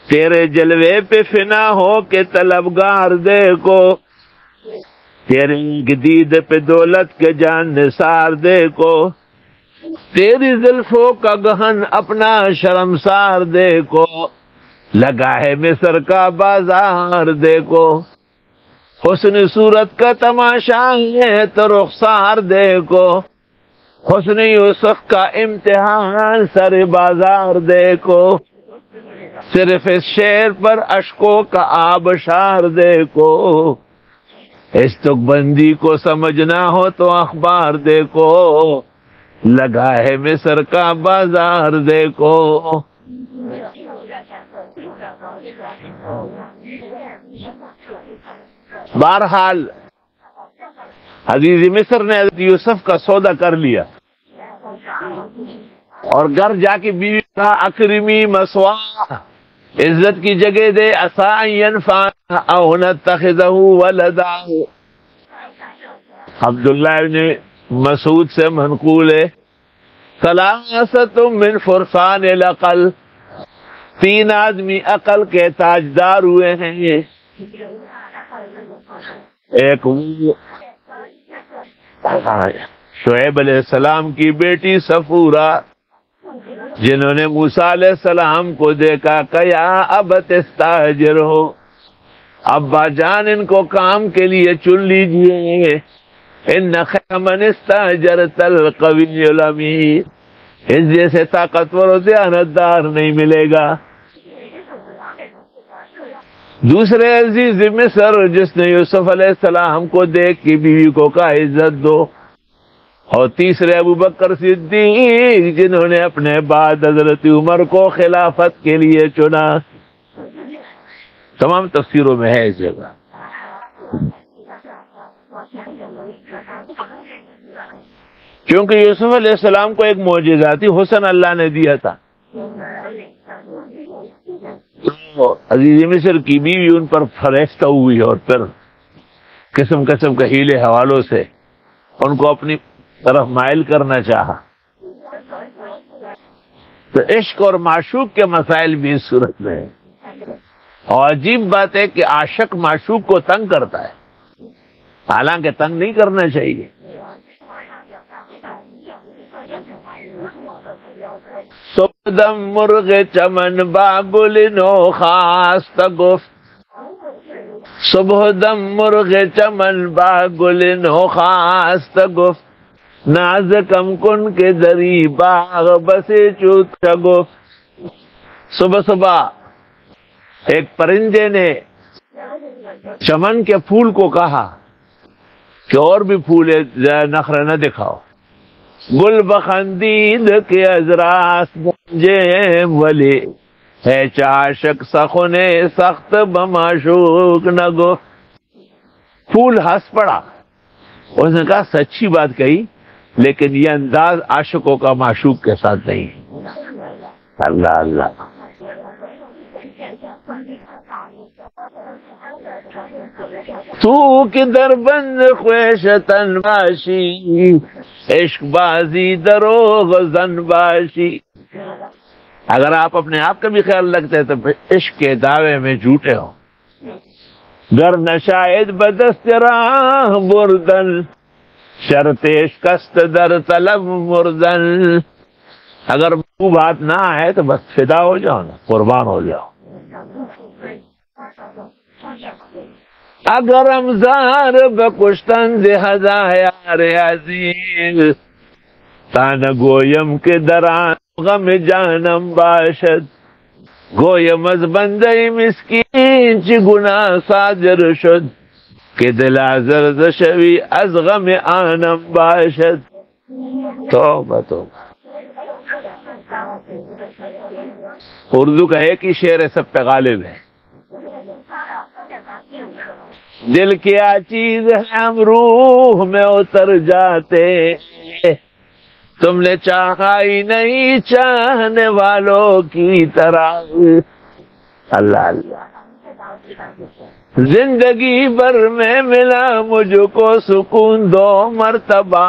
Speaker 1: تیرے جلوے پہ فنا ہو کے طلبگار دیکھو، تیرے دید پہ دولت کے جان نثار دیکھو، تیری زلفوں کا گہن اپنا شرمسار دیکھو، لگا ہے مصر کا بازار دیکھو، حسن صورت کا تماشا ہے تو رخسار دیکھو، حسن یوسف کا امتحان سر بازار دیکھو، صرف اس شعر پر اشکوں کا آبشار دیکھو، اس تک بندی کو سمجھنا ہو تو اخبار دیکھو، لگا ہے مصر کا بازار دیکھو۔ بہرحال عزیز مصر نے حضرت یوسف کا سودا کر لیا اور گھر جا کے بیوی کا اکرمی مسواہ، عزت کی جگہ دے، عسیٰ ان ینفعنا او نتخذہ ولدا۔ عبداللہ ابن مسعود سے منقول ہے، ثلاثۃ من فرسان العقل، تین آدمی عقل کے تاجدار ہوئے ہیں۔ ایک شعیب علیہ السلام کی بیٹی صفورہ، جنہوں نے موسیٰ علیہ السلام کو دیکھا کہ یا ابت استاجر ہو، ابا جان ان کو کام کے لیے چن لیجئے، ان خیر من استاجرت القوی الامین، اس جیسے طاقتور و دیانتدار نہیں ملے گا۔ دوسرے عزیز مصر جس نے یوسف علیہ السلام کو دیکھ کے بیوی کو کہا عزت دو، اور تیسرے ابو بکر صدیق جنہوں نے اپنے بعد حضرت عمر کو خلافت کے لیے چنا۔ تمام تفسیروں میں ہے اس جگہ۔ کیونکہ یوسف علیہ السلام کو ایک معجزاتی حسن اللہ نے دیا تھا، عزیز مصر کی بیوی ان پر فریفتہ ہوئی اور پھر قسم قسم کے ہیلے حوالوں سے ان کو اپنی طرف مائل کرنا چاہا۔ تو عشق اور معشوق کے مسائل بھی اس صورت میں ہیں، اور عجیب بات ہے کہ عاشق معشوق کو تنگ کرتا ہے، حالانکہ تنگ نہیں کرنا چاہیے۔ صبح دم مرغ چمن با گل نو خواست گفت، صبح دم مرغ چمن با گل نو خواست گفت، ناز کم کن کے دری باغ بسے چوت گفت۔ صبح صبح ایک پرندے نے چمن کے پھول کو کہا کہ اور بھی پھول ہے، نخرہ نہ دکھاؤ. گل بخندید کے ازراس گنجے ولی ہے چاشق سخنے سخت بماشوق نہ گو. پھول ہنس پڑا. اس نے کہا سچی بات کہی، لیکن یہ انداز عاشقوں کا معشوق کے ساتھ نہیں. اللہ اللہ. تو کدھر بند خویشتن باشی عشق بازی دروغ زن باشی. اگر آپ اپنے آپ کا بھی خیال رکھتے ہیں تو عشق کے دعوے میں جھوٹے ہو. گر نشاید بدست راہ بردن شرط عشق است در طلب مردن. اگر وہ بات نہ آئے تو بس فدا ہو جاؤ نا، قربان ہو جاؤ. اگر امزار بکشتن ز ہزار عزیز تان گویم که دران غم جانم باشد. گویم از بنده مسکین چه گناه صادر شد که دل آزرده شوی از غم آنم باشد. توبہ توبہ. اردو کا ایک ہی شعر ہے، سب پہ غالب ہے. دل کیا چیز ہے ہم روح میں اتر جاتے، تم نے چاہا ہی نہیں چاہنے والوں کی طرح. اللہ اللہ. زندگی بھر میں ملا مجھ کو سکون دو مرتبہ،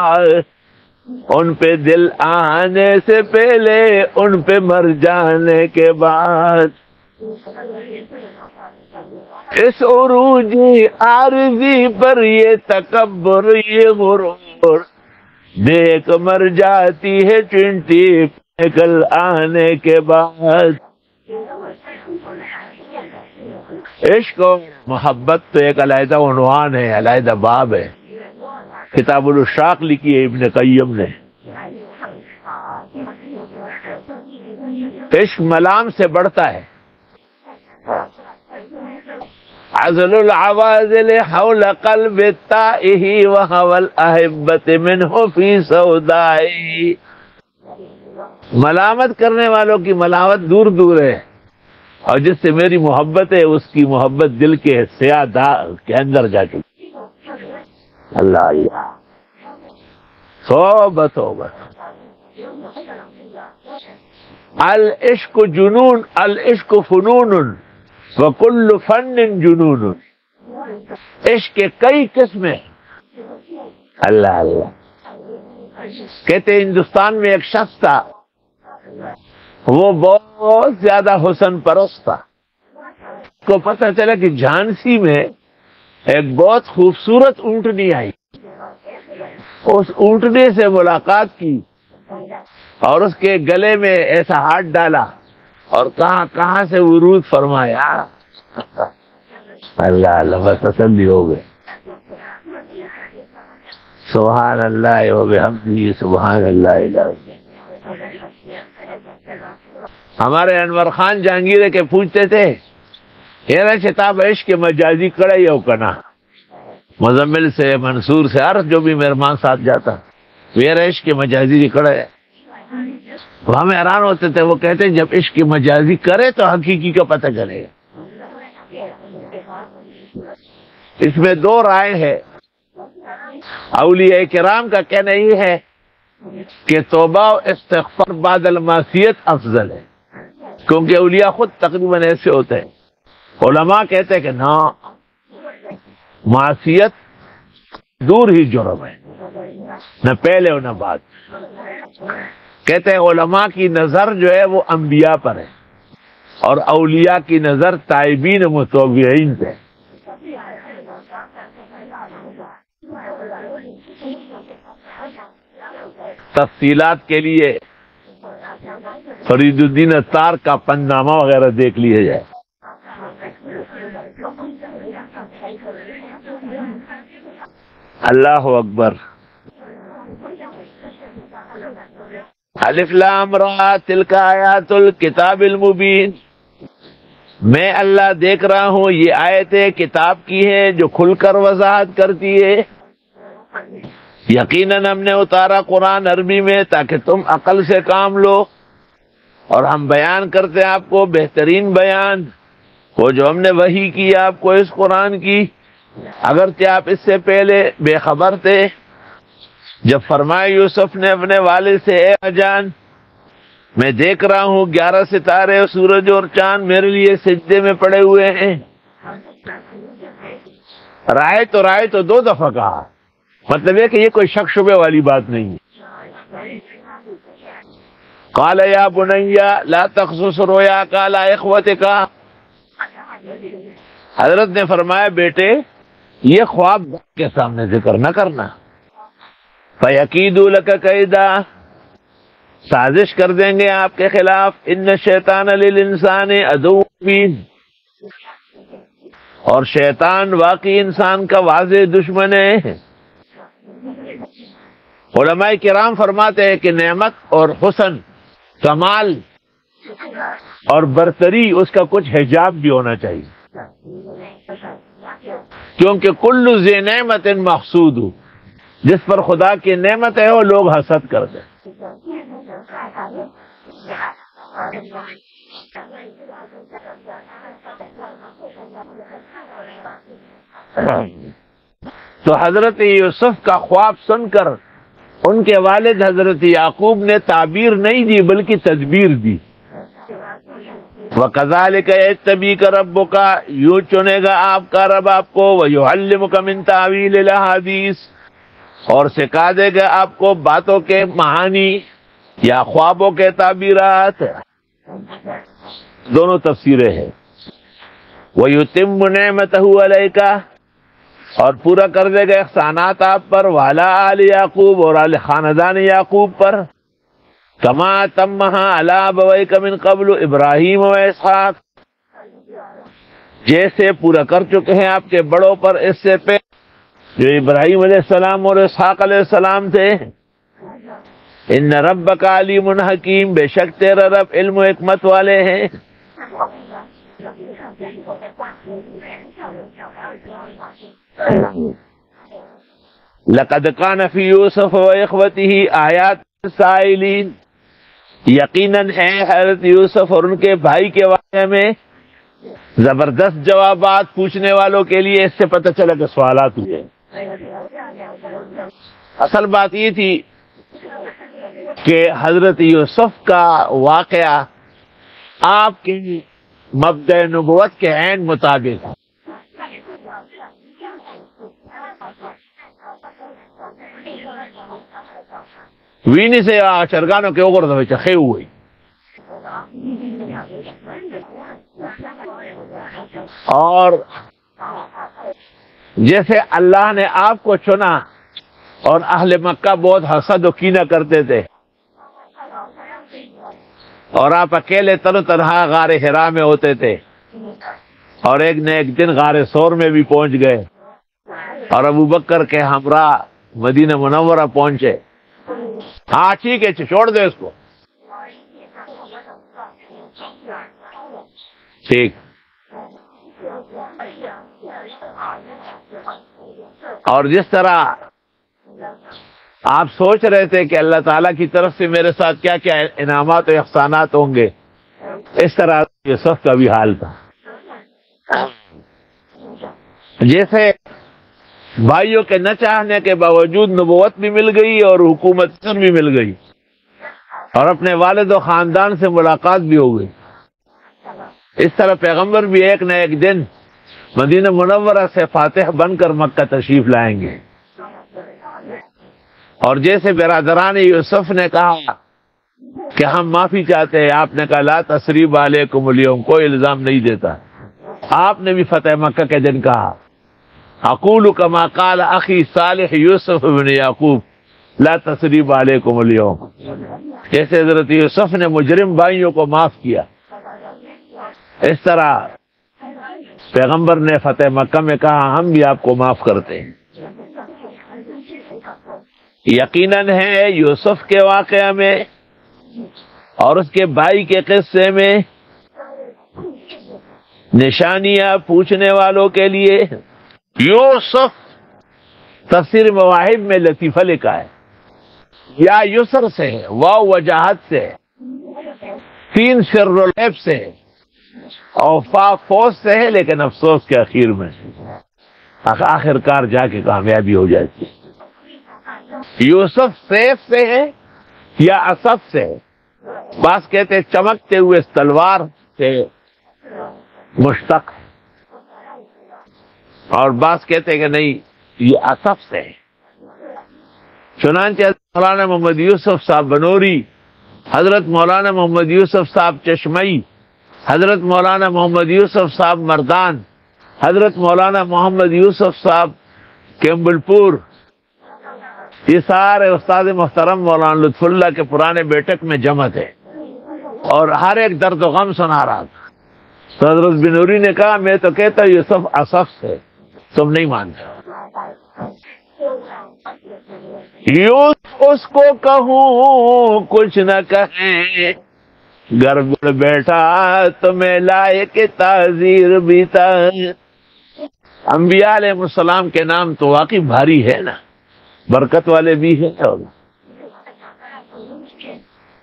Speaker 1: ان پہ دل آنے سے پہلے ان پہ مر جانے کے بعد. اس عروجی عارضی پر یہ تکبر یہ غرور دیکھ مر جاتی ہے چنٹی نکل آنے کے بعد. عشق و محبت تو ایک علیحدہ عنوان ہے، علیحدہ باب ہے. کتاب العشاق لکھی ہے ابن قیم نے. عشق ملام سے بڑھتا ہے. عزل العوازل حول قلب التائه وهوى الأحبة منه في سودائه. ملامت کرنے والوں کی ملامت دور دور ہے، اور جس سے میری محبت ہے اس کی محبت دل کے سیاہ داغ کے اندر جا چکی. اللہ اللہ. توبہ توبہ. العشق جنون العشق فنون وکل فن جنون. عشق کے کئی قسمیں. اللہ اللہ. کہتے ہیں ہندوستان میں ایک شخص تھا، وہ بہت زیادہ حسن پرست تھا. کو پتہ چلا کہ جھانسی میں ایک بہت خوبصورت اونٹنی آئی. اس اونٹنی سے ملاقات کی اور اس کے گلے میں ایسا ہاتھ ڈالا اور کہاں سے ورود فرمایا. اللہ اللہ. بس تسلی ہو گئے. سبحان اللہ وبحمدہ سبحان اللہ. ہمارے انور خان جہانگیر کے پوچھتے تھے یہ شتاب عشق مجازی کڑے یو کنا. مزمل سے منصور سے ہر جو بھی مہربان ساتھ جاتا میرا عشق مجازی کڑے ہے. وہ ہمیں حیران ہوتے تھے. وہ کہتے ہیں جب عشق مجازی کرے تو حقیقی کا پتہ چلے گا. اس میں دو رائے ہے. اولیاء کرام کا کہنا یہ ہے کہ توبہ و استغفار بعد المعصیت افضل ہے، کیونکہ اولیاء خود تقریباً ایسے ہوتے ہیں. علماء کہتے ہیں کہ نہ، معصیت دور ہی جرم ہے، نہ پہلے اور نہ بعد. کہتے ہیں علماء کی نظر جو ہے وہ انبیاء پر ہے، اور اولیاء کی نظر تائبین متوبعین پہ. تفصیلات کے لیے فرید الدین اتار کا پندنامہ وغیرہ دیکھ لیے جائے. اللہ اکبر. الف لام را تلک آیات الکتاب المبین. میں اللہ دیکھ رہا ہوں یہ آیتیں کتاب کی ہے جو کھل کر وضاحت کرتی ہے. یقیناً ہم نے اتارا قرآن عربی میں تاکہ تم عقل سے کام لو، اور ہم بیان کرتے ہیں آپ کو بہترین بیان وہ جو ہم نے وحی کی آپ کو اس قرآن کی، اگرچہ آپ اس سے پہلے بے خبر تھے. جب فرمایا یوسف نے اپنے والد سے، اے جان میں دیکھ رہا ہوں 11 ستارے اور سورج اور چاند میرے لیے سجدے میں پڑے ہوئے ہیں. رائے تو 2 دفعہ کہا، مطلب یہ کہ یہ کوئی شک شبے والی بات نہیں ہے. قال یا بنی لا تقصص رؤیاک علی اخوتک، حضرت نے فرمایا بیٹے یہ خواب کے سامنے ذکر نہ کرنا. فَيَكِيدُوا لَكَ كَيْدًا، سازش کر دیں گے آپ کے خلاف. ان الشیطان للانسان عدو مبین، اور شیطان واقعی انسان کا واضح دشمن ہے. علماء کرام فرماتے ہیں کہ نعمت اور حسن، کمال اور برتری اس کا کچھ حجاب بھی ہونا چاہیے، کیونکہ کل ذی نعمت محسود، جس پر خدا کی نعمت ہے وہ لوگ حسد کرتے ہیں. تو حضرت یوسف کا خواب سن کر ان کے والد حضرت یعقوب نے تعبیر نہیں دی بلکہ تدبیر دی. وَكَذَلِكَ يَجْتَبِيكَ رَبُّكَ، یوں چنے گا آپ کا رب آپ کو. وَيُعَلِّمُكَ مِن تَأْوِيلِ الْأَحَادِيثِ، اور سکھا دے گا آپ کو باتوں کے معانی یا خوابوں کے تعبیرات. دونوں تفسیریں ہیں. وَيُتِمُّ نِعْمَتَهُ عَلَيْكَ، اور پورا کر دے گا احسانات آپ پر. وَعَلَىٰ آلِ یعقوب، اور آل خاندان یعقوب پر. كَمَا تَمَّهَا عَلَىٰ أَبَوَيْكَ مِن قَبْلُ إِبْرَاهِيمَ وَإِسْحَاقَ، جیسے پورا کر چکے ہیں آپ کے بڑوں پر اس سے پہلے جو ابراہیم علیہ السلام اور اسحاق علیہ السلام تھے. ان ربک علیم حکیم، بے شک تیرا رب علم و حکمت والے ہیں. لقد کان فی یوسف و اخوتہ آیات للسائلین، یقیناً ہے حضرت یوسف اور ان کے بھائی کے واقعے میں زبردست جوابات پوچھنے والوں کے لیے. اس سے پتہ چلا کہ سوالات ہوئے. اصل بات یہ تھی کہ حضرت یوسف کا واقعہ آپ کے مبدأ نبوت کے عین مطابق، وینی سے چرگانوں کے اوپر دفعہ چخے ہوئی. اور جیسے اللہ نے آپ کو چنا اور اہل مکہ بہت حسد و کینہ کرتے تھے، اور آپ اکیلے تن و تنہا غار حرا میں ہوتے تھے، اور ایک نہ ایک دن غار ثور میں بھی پہنچ گئے، اور ابو بکر کے ہمراہ مدینہ منورہ پہنچے. ہاں ٹھیک ہے چھوڑ دے اس کو، ٹھیک. اور جس طرح آپ سوچ رہے تھے کہ اللہ تعالیٰ کی طرف سے میرے ساتھ کیا کیا انعامات و احسانات ہوں گے، اس طرح یوسف کا بھی حال تھا. جیسے بھائیوں کے نہ چاہنے کے باوجود نبوت بھی مل گئی اور حکومت بھی مل گئی، اور اپنے والد و خاندان سے ملاقات بھی ہو گئی، اس طرح پیغمبر بھی ایک نہ ایک دن مدینہ منورہ سے فاتح بن کر مکہ تشریف لائیں گے. اور جیسے برادران یوسف نے کہا کہ ہم معافی چاہتے ہیں، آپ نے کہا لا تثریب علیکم اليوم، کوئی الزام نہیں دیتا. آپ نے بھی فتح مکہ کے دن کہا اقول کما قال اخی صالح یوسف بن یعقوب لا تثریب علیکم اليوم، جیسے حضرت یوسف نے مجرم بھائیوں کو معاف کیا، اس طرح پیغمبر نے فتح مکہ میں کہا ہم بھی آپ کو معاف کرتے ہیں. یقیناً ہے یوسف کے واقعہ میں اور اس کے بھائی کے قصے میں نشانیاں پوچھنے والوں کے لیے. یوسف تفسیر مواہب میں لطیفہ لکھا ہے، یا یسر سے ہے، واو وجاہت سے ہے، تین سر العیب سے ہے، اور فا فوز سے ہے، لیکن افسوس کے اخیر میں آخر کار جا کے کامیابی ہو جاتی ہے. یوسف سیف سے ہے یا اسف سے ہے. بعض کہتے ہیں چمکتے ہوئے تلوار سے مشتق، اور بعض کہتے ہیں کہ نہیں یہ اسف سے ہے. چنانچہ مولانا محمد یوسف صاحب بنوری، حضرت مولانا محمد یوسف صاحب چشمئی، حضرت مولانا محمد یوسف صاحب مردان، حضرت مولانا محمد یوسف صاحب کیمبل پور، یہ سارے استاد محترم مولانا لطف اللہ کے پرانے بیٹک میں جمع تھے، اور ہر ایک درد و غم سنا رہا تھا. تو حضرت بنوری نے کہا میں تو کہتا یوسف اسف سے، تم نہیں مانتے. یوسف اس کو کہوں کچھ نہ کہیں، گھر بیٹھا تمہیں لائے کہ تعزیر بھی تھا. انبیاء علیہ السلام کے نام تو واقعی بھاری ہے نا، برکت والے بھی ہیں. اور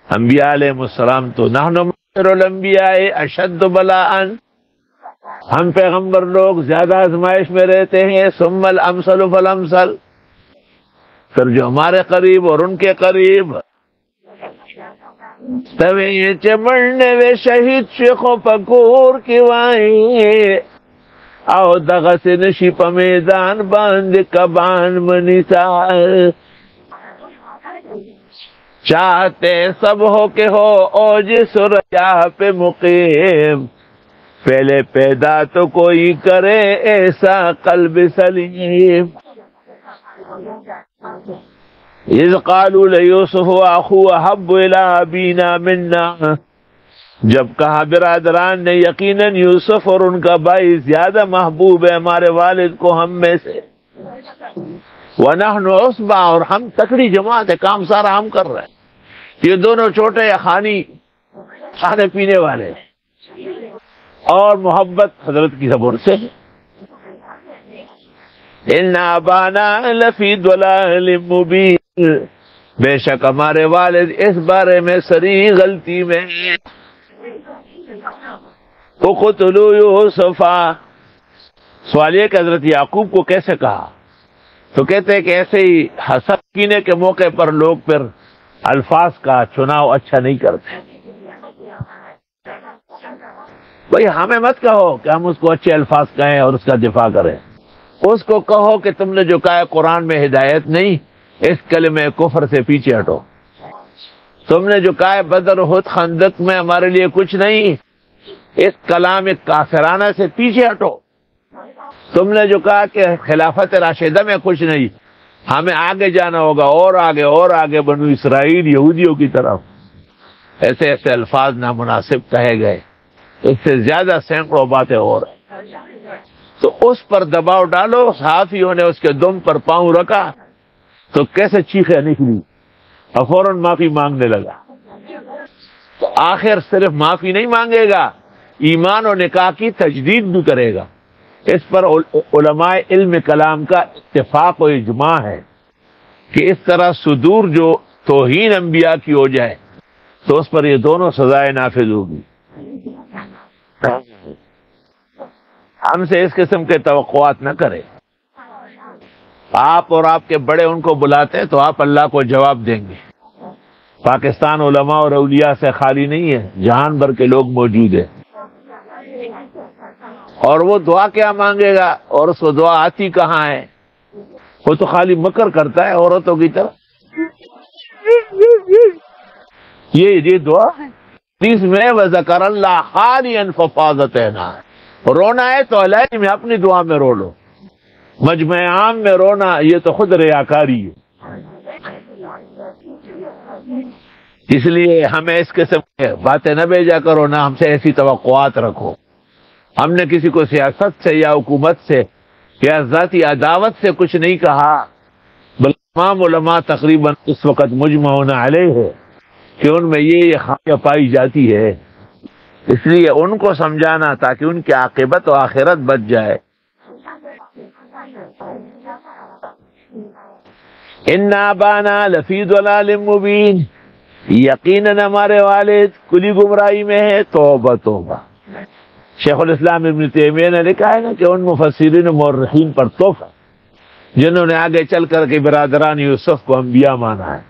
Speaker 1: انبیاء علیہ السلام تو نحن معاشر الانبیاء اشد بلاء، ہم پیغمبر لوگ زیادہ آزمائش میں رہتے ہیں. ثم الامثل فالامثل، پھر جو ہمارے قریب اور ان کے قریب. تویں چمڑنے وے شہید شیخو پکور کی وائیں، او دغس نشی پا میدان باند کبان منیسا. چاہتے سب ہو کہ ہو اوج سریا پہ مقیم، پہلے پیدا تو کوئی کرے ایسا قلب سلیم. اذ قالوا لیوسف اخوہ احب الی ابینا منا، جب کہا برادران نے یقیناً یوسف اور ان کا بھائی زیادہ محبوب ہے ہمارے والد کو ہم میں سے. وَنَحْنُ عُصْبَةٌ، اور ہم تکڑی جماعت ہے، کام سارا ہم کر رہے ہیں. یہ دونوں چھوٹے خانی کھانے پینے والے ہیں، اور محبت حضرت کی زبان سے ہے. إِنَّ أَبَانَا لَفِي ضَلَالٍ مُبِينٍ، بے شک ہمارے والد اس بارے میں سری غلطی میں ہیں. اقتلوا یوسف، سوال یہ کہ حضرت یعقوب کو کیسے کہا؟ تو کہتے ہیں کہ ایسے ہی حسد کینے کے موقع پر لوگ پھر الفاظ کا چناؤ اچھا نہیں کرتے. بھئی ہمیں مت کہو کہ ہم اس کو اچھے الفاظ کہیں اور اس کا دفاع کریں. اس کو کہو کہ تم نے جو کہا ہے قرآن میں ہدایت نہیں، اس کلمہ کفر سے پیچھے ہٹو. تم نے جو کہا ہے بدر احد خندق میں ہمارے لیے کچھ نہیں، اس کلام کافرانہ سے پیچھے ہٹو. تم نے جو کہا کہ خلافت راشدہ میں کچھ نہیں، ہمیں آگے جانا ہوگا، اور آگے اور آگے، بنو اسرائیل یہودیوں کی طرف. ایسے ایسے الفاظ نامناسب کہے گئے، اس سے زیادہ سینکڑوں باتیں ہو رہی. تو اس پر دباؤ ڈالو. صحافیوں نے اس کے دم پر پاؤں رکھا تو کیسے چیخیں نکلی، اور فوراً معافی مانگنے لگا. تو آخر صرف معافی نہیں مانگے گا، ایمان و نکاح کی تجدید بھی کرے گا. اس پر علماء علم کلام کا اتفاق و اجماع ہے کہ اس طرح صدور جو توہین انبیاء کی ہو جائے تو اس پر یہ دونوں سزائیں نافذ ہوگی. ہم سے اس قسم کے توقعات نہ کریں. آپ اور آپ کے بڑے ان کو بلاتے ہیں تو آپ اللہ کو جواب دیں گے. پاکستان علماء اور اولیاء سے خالی نہیں ہے، جہان بھر کے لوگ موجود ہیں. اور وہ دعا کیا مانگے گا، اور اس کو دعا آتی کہاں ہے؟ وہ تو خالی مکر کرتا ہے عورتوں کی طرح. یہ دعا ہے حدیث میں، وَذَكَرَ اللَّهَ خَالِيًا فَفَاضَتْ عَيْنَاهُ، رونا ہے تو علیہ میں اپنی دعا میں رو لو. مجمع عام میں رونا یہ تو خود ریاکاری ہے. اس لیے ہمیں اس قسم کی باتیں نہ بھیجا کرو، نہ ہم سے ایسی توقعات رکھو. ہم نے کسی کو سیاست سے یا حکومت سے یا ذاتی عداوت سے کچھ نہیں کہا، بلکہ تمام علماء تقریباً اس وقت مجمعون علیہ ہے کہ ان میں یہ خامیاں پائی جاتی ہے اس لیے ان کو سمجھانا تاکہ ان کی عاقبت و آخرت بچ جائے. ان ابانا لفی ضلال مبین، یقیناً ہمارے والد کلی گمراہی میں ہے. توبہ توبہ. شیخ الاسلام ابن تیمیہ نے لکھا ہے نا کہ ان مفسرین و مورخین پر تحفہ جنہوں نے آگے چل کر کے برادران یوسف کو انبیاء مانا ہے.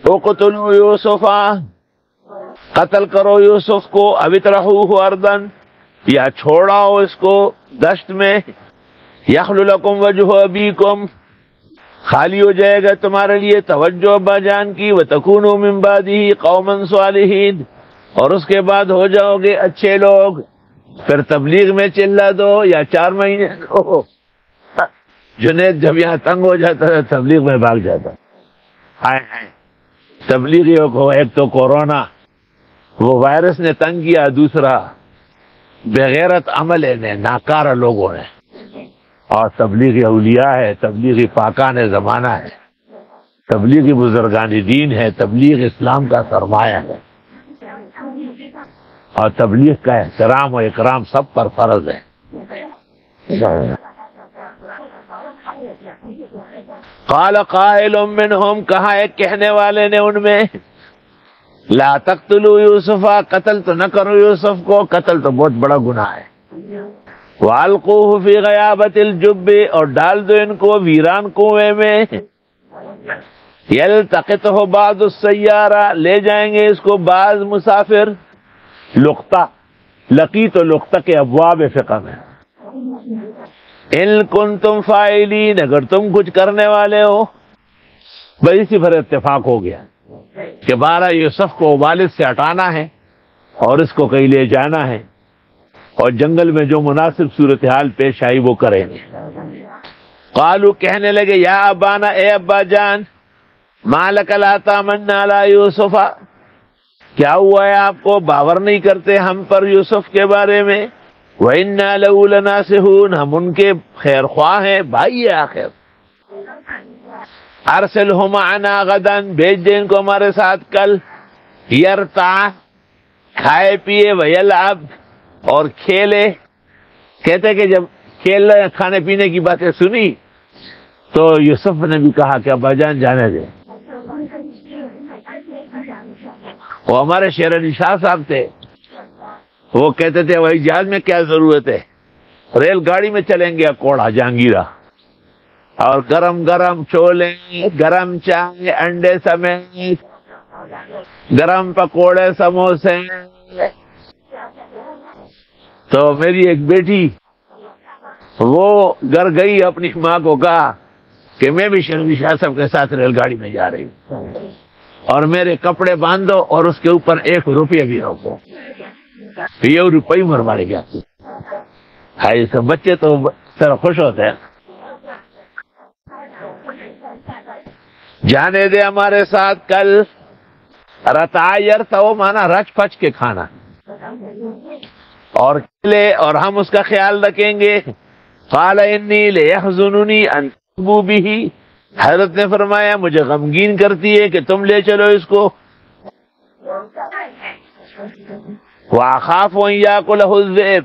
Speaker 1: اقتلوا یوسفا، قتل کرو یوسف کو، او اطرحوہ ارضا، یا چھوڑاؤ اس کو دشت میں، یخل لکم وجہ ابیکم، خالی ہو جائے گا تمہارے لیے توجہ ابا جان کی، وتکونوا من بعدہ قوما صالحین، اور اس کے بعد ہو جاؤ گے اچھے لوگ. پھر تبلیغ میں چلا دو یا 4 مہینے کو. جنید جب یہاں تنگ ہو جاتا ہے تبلیغ میں بھاگ جاتا. ہائے ہائے، تبلیغیوں کو ایک تو کورونا وہ وائرس نے تنگ کیا، دوسرا بغیرت عمل نے، ناکارہ لوگوں نے. اور تبلیغی اولیاء ہے، تبلیغی پاکان زمانہ ہے، تبلیغی بزرگان دین ہے، تبلیغ اسلام کا سرمایہ ہے، اور تبلیغ کا احترام و اکرام سب پر فرض ہے. قال قائل منہم، کہا ایک کہنے والے نے ان میں، لا تقتلوا یوسفا، قتل تو نہ کرو یوسف کو، قتل تو بہت بڑا گناہ ہے. وَأَلْقُوهُ فِي غَيَابَةِ الْجُبِّ، اور ڈال دو ان کو ویران کنویں میں. يَلْتَقِطْهُ بَعْضُ السَّيَّارَةِ، لے جائیں گے اس کو بعض مسافر. لقطہ، لقیط و لقطہ کے ابواب فقہ میں. ان کنتم فاعلین، اگر تم کچھ کرنے والے ہو. بس اسی پر اتفاق ہو گیا کہ 12 یوسف کو والد سے ہٹانا ہے اور اس کو کہیں لے جانا ہے، اور جنگل میں جو مناسب صورتحال پیش آئی وہ کریں گے. قالو، کہنے لگے، یا ابانا، اے ابا جان، ما لک لا تامنا علی یوسف، کیا ہوا ہے آپ کو باور نہیں کرتے ہم پر یوسف کے بارے میں. وَإِنَّا لَهُ لَنَاصِحُونَ، ہم ان کے خیر خواہ ہیں، بھائی ہے آخر. ارسلہ معنا غدا، بھیج دیں ان کو ہمارے ساتھ کل. یرتع، کھائے پیے، ویلعب، اور کھیلے. کہتے کہ جب کھیل کھانے پینے کی باتیں سنی تو یوسف نے بھی کہا کہ ابا جان جانے دیں. وہ ہمارے شیر علی شاہ صاحب تھے، وہ کہتے تھے وہی جہاز میں کیا ضرورت ہے، ریل گاڑی میں چلیں گے کوڑا جہانگیرہ، اور گرم گرم چھولے، گرم چائے، انڈے سمیت، گرم پکوڑے، سموسے. تو میری ایک بیٹی وہ گھر گئی، اپنی ماں کو کہا کہ میں بھی شیر علی شاہ صاحب کے ساتھ ریل گاڑی میں جا رہی ہوں، اور میرے کپڑے باندھو اور اس کے اوپر 1 روپیہ بھی رکھو. یہ روپئی مرواڑے گیا. ہائی سب بچے تو سر خوش ہوتے ہیں. جانے دے ہمارے ساتھ کل. رتایر تھا وہ مانا رچ پچ کے کھانا، اور کھلے، اور ہم اس کا خیال رکھیں گے. قال انی لیحزننی ان تذهبوا به، حضرت نے فرمایا مجھے غمگین کرتی ہے کہ تم لے چلو اس کو. وَأَخَافُ أَن يَأْكُلَهُ الذِّئْبُ،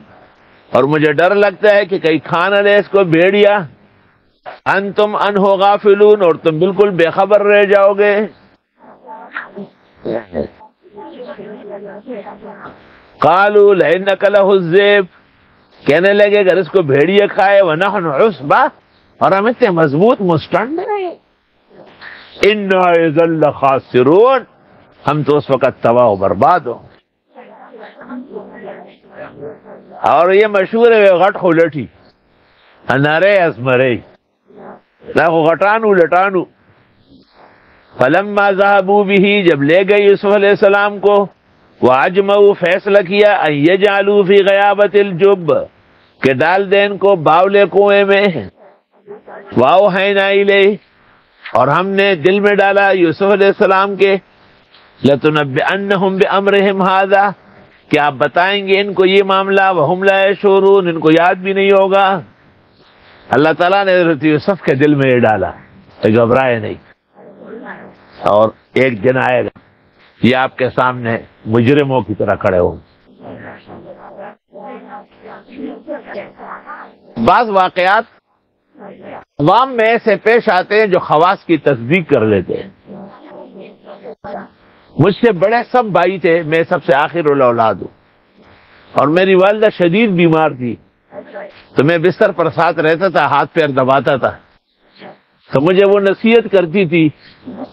Speaker 1: اور مجھے ڈر لگتا ہے کہ کہیں کھا نہ لے اس کو بھیڑیا. انتم عنہ غافلون، اور تم بالکل بے خبر رہ جاؤ گے. قالوا لئن أكله الذئب، کہنے لگے اگر اس کو بھیڑیا کھائے، وَنَحْنُ عُصْبَةٌ، اور ہم اتنے مضبوط مستند ہیں، إِنَّا إِذًا لَخَاسِرُونَ، ہم تو اس وقت تباہ و برباد ہوں. اور یہ مشہور ہے غٹ خلٹی انارے اسمرے نہ غٹانو لٹانو. فلما ذهبوا به، جب لے گئے یوسف علیہ السلام کو، واجمعوا، فیصلہ کیا، ان یجعلوا فی غیابۃ الجب، کہ ڈال دیں ان کو باولے کنویں میں. واوحینا الیہ، اور ہم نے دل میں ڈالا یوسف علیہ السلام کے، لتنبئنہم بامرہم ھذا، کہ آپ بتائیں گے ان کو یہ معاملہ، وہم لا یشعرون، ان کو یاد بھی نہیں ہوگا. اللہ تعالیٰ نے حضرت یوسف کے دل میں یہ ڈالا کہ گھبرائے نہیں، اور ایک دن آئے گا یہ آپ کے سامنے مجرموں کی طرح کھڑے ہوں۔ بعض واقعات عوام میں ایسے پیش آتے ہیں جو خواص کی تصدیق کر لیتے ہیں۔ مجھ سے بڑے سب بھائی تھے، میں سب سے آخر الاولاد ہوں، اور میری والدہ شدید بیمار تھی، تو میں بستر پر ساتھ رہتا تھا، ہاتھ پیر دباتا تھا، تو مجھے وہ نصیحت کرتی تھی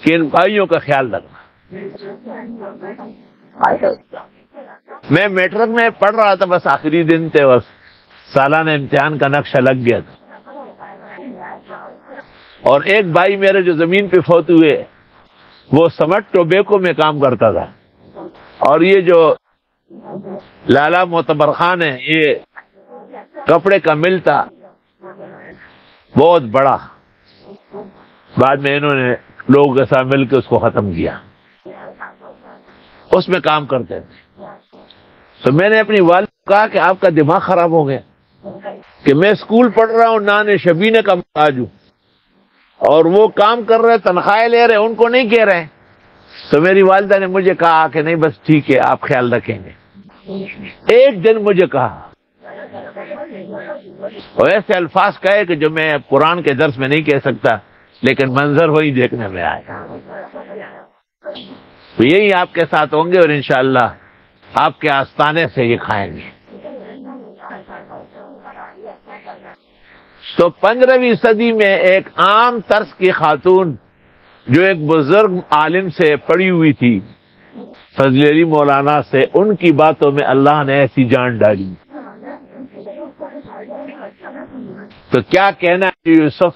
Speaker 1: کہ ان بھائیوں کا خیال رکھنا۔ میں میٹرک میں پڑھ رہا تھا، بس آخری دن تھے، بس سالانہ امتحان کا نقشہ لگ گیا تھا، اور ایک بھائی میرے جو زمین پہ فوت ہوئے وہ سمٹ ٹوبیکو میں کام کرتا تھا، اور یہ جو لالا معتبر خان ہے، یہ کپڑے کا مل تھا بہت بڑا، بعد میں انہوں نے لوگوں کے ساتھ مل کے اس کو ختم کیا، اس میں کام کرتے تھے۔ تو میں نے اپنی والد کو کہا کہ آپ کا دماغ خراب ہو گیا کہ میں اسکول پڑھ رہا ہوں، نان شبینہ کا محتاج ہوں، اور وہ کام کر رہے، تنخواہیں لے رہے، ان کو نہیں کہہ رہے۔ تو میری والدہ نے مجھے کہا کہ نہیں بس ٹھیک ہے، آپ خیال رکھیں گے۔ ایک دن مجھے کہا، اور ایسے الفاظ کہے کہ جو میں قرآن کے درس میں نہیں کہہ سکتا، لیکن منظر وہی دیکھنے میں آیا۔ تو یہی آپ کے ساتھ ہوں گے، اور انشاءاللہ آپ کے آستانے سے یہ کھائیں گے۔ تو 15ویں صدی میں ایک عام طرز کی خاتون جو ایک بزرگ عالم سے پڑھی ہوئی تھی، فضل علی مولانا سے، ان کی باتوں میں اللہ نے ایسی جان ڈالی۔ تو کیا کہنا ہے یوسف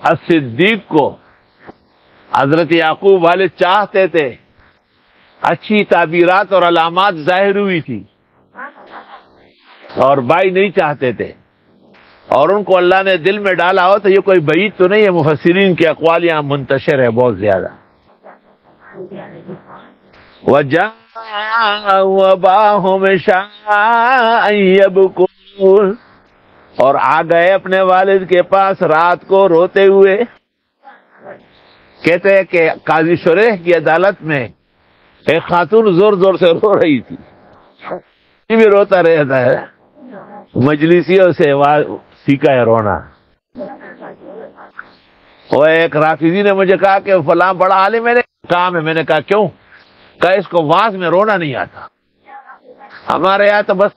Speaker 1: الصدیق کو حضرت یعقوب والد چاہتے تھے، اچھی تعبیرات اور علامات ظاہر ہوئی تھی، اور بھائی نہیں چاہتے تھے، اور ان کو اللہ نے دل میں ڈالا ہو، تو یہ کوئی بعید تو نہیں ہے، مفسرین کے اقوال یہاں منتشر ہے بہت زیادہ۔ وَجَاءُوا أَبَاهُمْ عِشَاءً يَبْكُونَ، اور آ گئے اپنے والد کے پاس رات کو روتے ہوئے۔ کہتے ہیں کہ قاضی شریح کی عدالت میں ایک خاتون زور زور سے رو رہی تھی، یہ بھی روتا رہتا ہے، مجلسیوں سے سیکھا ہے رونا۔ وہ ایک رافضی نے مجھے کہا کہ فلاں بڑا عالم ہے، کام ہے، میں نے کہا کیوں؟ کہ اس کو واز میں رونا نہیں آتا، ہمارے یہاں تو بس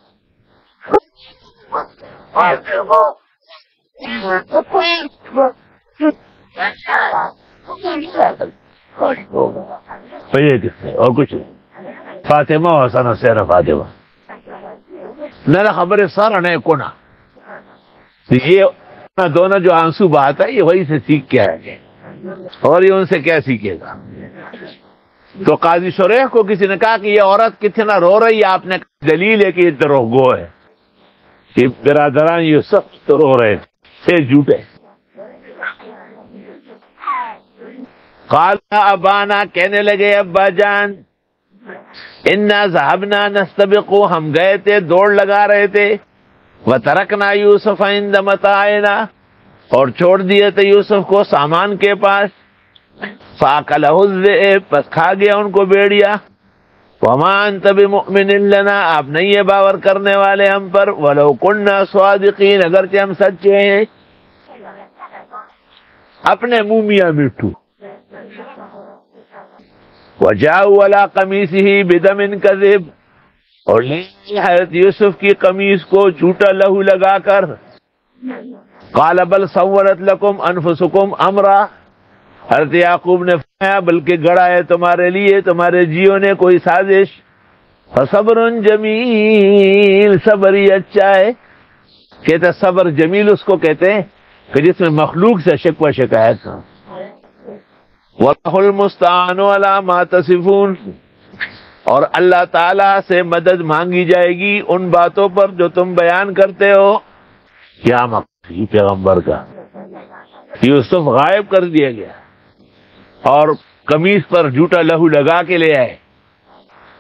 Speaker 1: اور کچھ فاطمہ حسن حسین فاطمہ نہ خبر سارا نہیں کونا، یہ دونوں جو آنسو بہاتا ہے یہ وہی سے سیکھ کے آئے گے، اور یہ ان سے کیا سیکھے گا؟ تو قاضی شریح کو کسی نے کہا کہ یہ عورت کتنا رو رہی ہے، آپ نے دلیل ہے کہ یہ دروغ گو ہے، کہ برادران یہ سب رو رہے تھے جھوٹے۔ قال ابانا، کہنے لگے ابا جان، انا ذهبنا نستبق، ہم گئے تھے دوڑ لگا رہے تھے، وترکنا یوسف عند متاعنا، اور چھوڑ دیے تھے یوسف کو سامان کے پاس، فاکلہ الذئب، پس کھا گیا ان کو بھیڑیا، وما انت بمؤمن لنا، آپ نہیں ہے باور کرنے والے ہم پر، ولو كنا صادقین، اگرچہ ہم سچے ہیں۔ اپنے منہ میاں مٹھو۔ وجاءوا علی قمیصہ بدم کذب، اور حضرت یوسف کی قمیص کو جھوٹا لہو لگا کر، قال بل سولت لکم انفسکم امرا، حضرت یعقوب نے فرمایا بلکہ گڑا ہے تمہارے لیے تمہارے جیوں نے کوئی سازش، فصبر جمیل، صبر ہی اچھا ہے۔ کہتے صبر جمیل اس کو کہتے ہیں کہ جس میں مخلوق سے شکوہ شکایت ہو۔ وَاللَّهُ الْمُسْتَعَانُ عَلَىٰ مَا تَصِفُونَ، اور اللہ تعالیٰ سے مدد مانگی جائے گی ان باتوں پر جو تم بیان کرتے ہو۔ کیا مقصد پیغمبر کا؟ یوسف غائب کر دیا گیا اور قمیص پر جھوٹا لہو لگا کے لے آئے،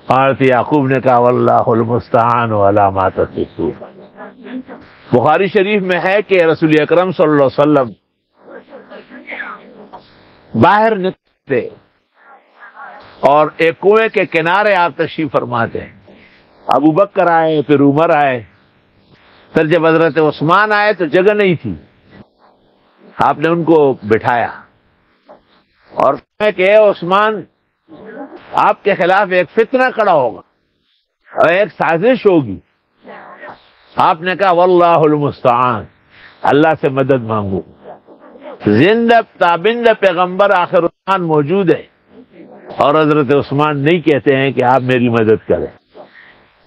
Speaker 1: حضرت یعقوب نے کہا واللہ المستعان علی ما تصفون۔ بخاری شریف میں ہے کہ رسول اکرم صلی اللہ علیہ وسلم باہر نکلتے اور ایک کنویں کے کنارے آپ تشریف فرماتے ہیں. ابو بکر آئے، پھر عمر آئے، پھر جب حضرت عثمان آئے تو جگہ نہیں تھی، آپ نے ان کو بٹھایا اور کہا کہ اے عثمان، آپ کے خلاف ایک فتنہ کھڑا ہوگا اور ایک سازش ہوگی. آپ نے کہا واللہ المستعان، اللہ سے مدد مانگو. زندہ تابند پیغمبر آخر عثمان موجود ہے اور حضرت عثمان نہیں کہتے ہیں کہ آپ میری مدد کریں.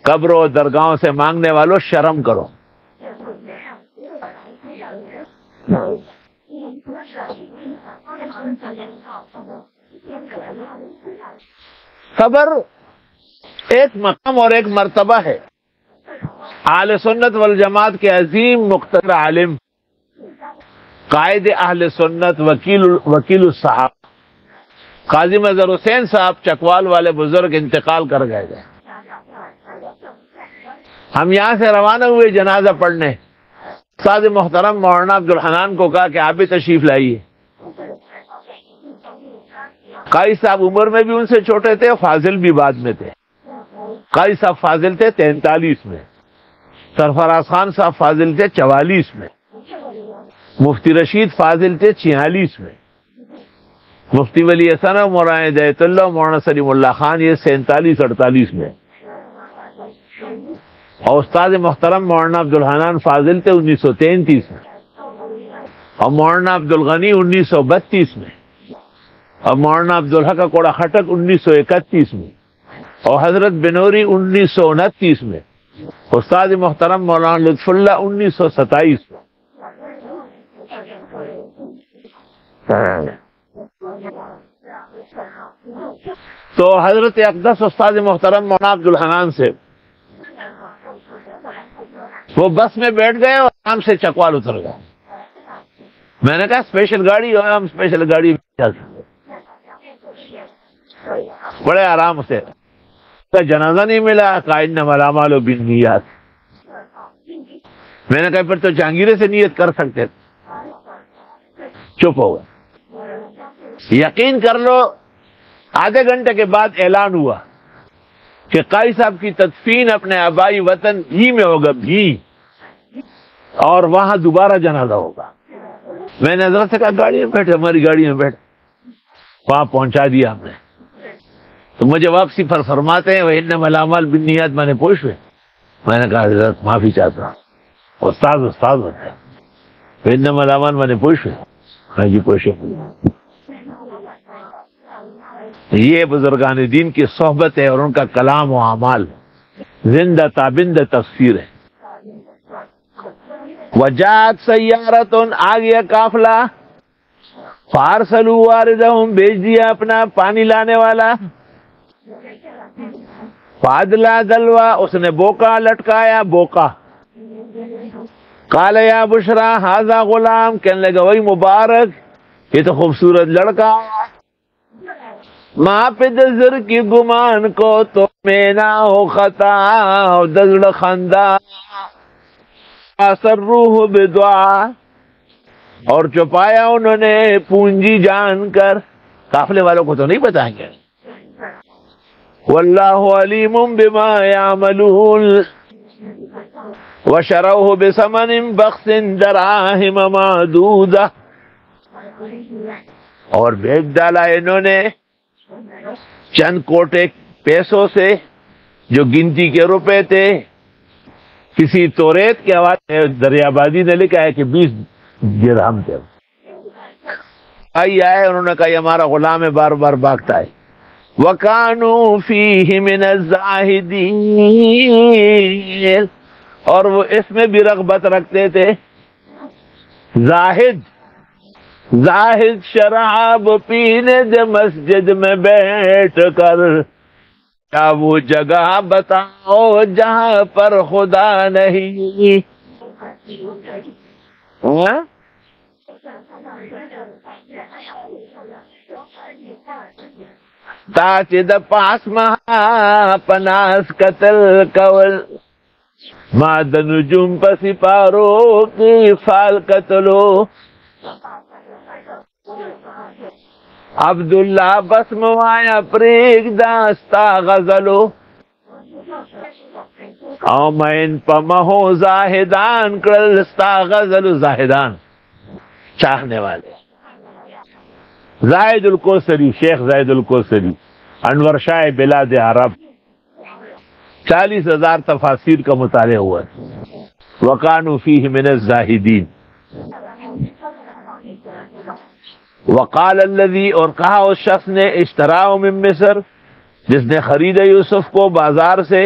Speaker 1: قبروں و درگاہوں سے مانگنے والوں شرم کرو. قبر ایک مقام اور ایک مرتبہ ہے. اہل سنت والجماعت کے عظیم مقتدر عالم، قائد اہل سنت، وکیل الصحابہ، قاضی مظہر حسین صاحب چکوال والے بزرگ انتقال کر گئے تھے. ہم یہاں سے روانہ ہوئے جنازہ پڑھنے. استاد محترم مولانا عبدالحنان کو کہا کہ آپ بھی تشریف لائیے. قاضی صاحب عمر میں بھی ان سے چھوٹے تھے، فاضل بھی بعد میں تھے. قاضی صاحب فاضل تھے 43 میں، سرفراز خان صاحب فاضل تھے 44 میں، مفتی رشید فاضل تھے 46 میں، مفتی ولی حسن مولانا ہدایت اللہ مولانا سلیم اللہ خان یہ 47-48 میں، اور استاد محترم مولانا عبدالحنان فاضل تھے 1933 میں، اور مولانا عبدالغنی 1932 میں، اور مولانا عبدالحق کوڑا خٹک 1931 میں، اور حضرت بنوری 1929 میں، استاد محترم مولانا لطف اللہ 1927 میں. تو حضرت اقدس استاد محترم مولانا عبدالحنان سے وہ بس میں بیٹھ گئے اور آرام سے چکوال اتر گئے. میں نے کہا اسپیشل گاڑی ہو، ہم اسپیشل گاڑی میں چل سکتے. بڑے آرام سے. جنازہ نہیں ملا، قائد نے ملامال بالنیات. میں نے کہا پھر تو جہانگیرے سے نیت کر سکتے. چپ ہو گئے. یقین کر لو آدھے گھنٹے کے بعد اعلان ہوا کہ قاضی صاحب کی تدفین اپنے آبائی وطن بھی میں ہوگا بھی، اور وہاں دوبارہ جنازہ ہوگا. میں نے حضرت سے کہا گاڑی میں بیٹھے، ہماری گاڑی میں بیٹھے. وہاں پہنچا دیا ہم نے. تو مجھے واپسی پر فرماتے ہیں وَإِنَّمَا الْأَعْمَالُ بِالنِّيَّاتِ، میں نے پوچھ لیا. میں نے کہا حضرت معافی چاہتا ہوں، استاد ہوتا ہے. وَإِنَّمَا الْأَعْمَالُ میں نے پوچھ لیا. ہاں جی پوچھے. یہ بزرگان دین کی صحبت ہے اور ان کا کلام و اعمال زندہ تابند تفسیر ہے. وجات سیارت، آ گیا قافلہ، فارسلوا واردہم، بھیج دیا اپنا پانی لانے والا، فادلا دلوا، اس نے بوکا لٹکایا بوکا. قال یا بشرا ھذا غلام، کہنے لگا وہی مبارک یہ تو خوبصورت لڑکا. ماں پہ دزر کی گمان کو تو میں نہ ہو خطا، دزڑ خندہ اثر روح بدعا، اور چھپایا انہوں نے پونجی جان کر. قافلے والوں کو تو نہیں بتائیں گے. واللہ علیم بما یعملون وشروہ بثمن بخس دراہم معدودہ، اور بیچ ڈالا انہوں نے چند کوٹے پیسوں سے جو گنتی کے روپے تھے. کسی توریت کے حوالے دریابادی نے لکھا ہے کہ 20 درہم تھے. آئے انہوں نے کہا یہ ہمارا غلام ہے، بار بار بھاگتا ہے. وَكَانُوا فِيهِ مِنَ الزَّاهِدِينَ، اور وہ اس میں بھی رغبت رکھتے تھے. زاہد شراب پینے دے مسجد میں بیٹھ کر، کیا وہ جگہ بتاؤ جہاں پر خدا نہیں. تاچ دا پاس مہا پناس قتل کول، ماد نجوم پسی پارو کی فال قتلو. عبداللہ بس موایا پریگ داستا غزلو او مین پمہو زاہدان کرلستا غزلو. زاہدان چاہنے والے. زاہد الکوثری، شیخ زاہد الکوثری، انور شاہ بلاد عرب، 40,000 تفاسیر کا مطالعہ ہوا ہے. وَقَانُوا فِيهِ مِنَ الزَّاهِدِينَ. وقال الذی، اور کہا اس شخص نے، اشتراہ من مصر، جس نے خریدا یوسف کو بازار سے،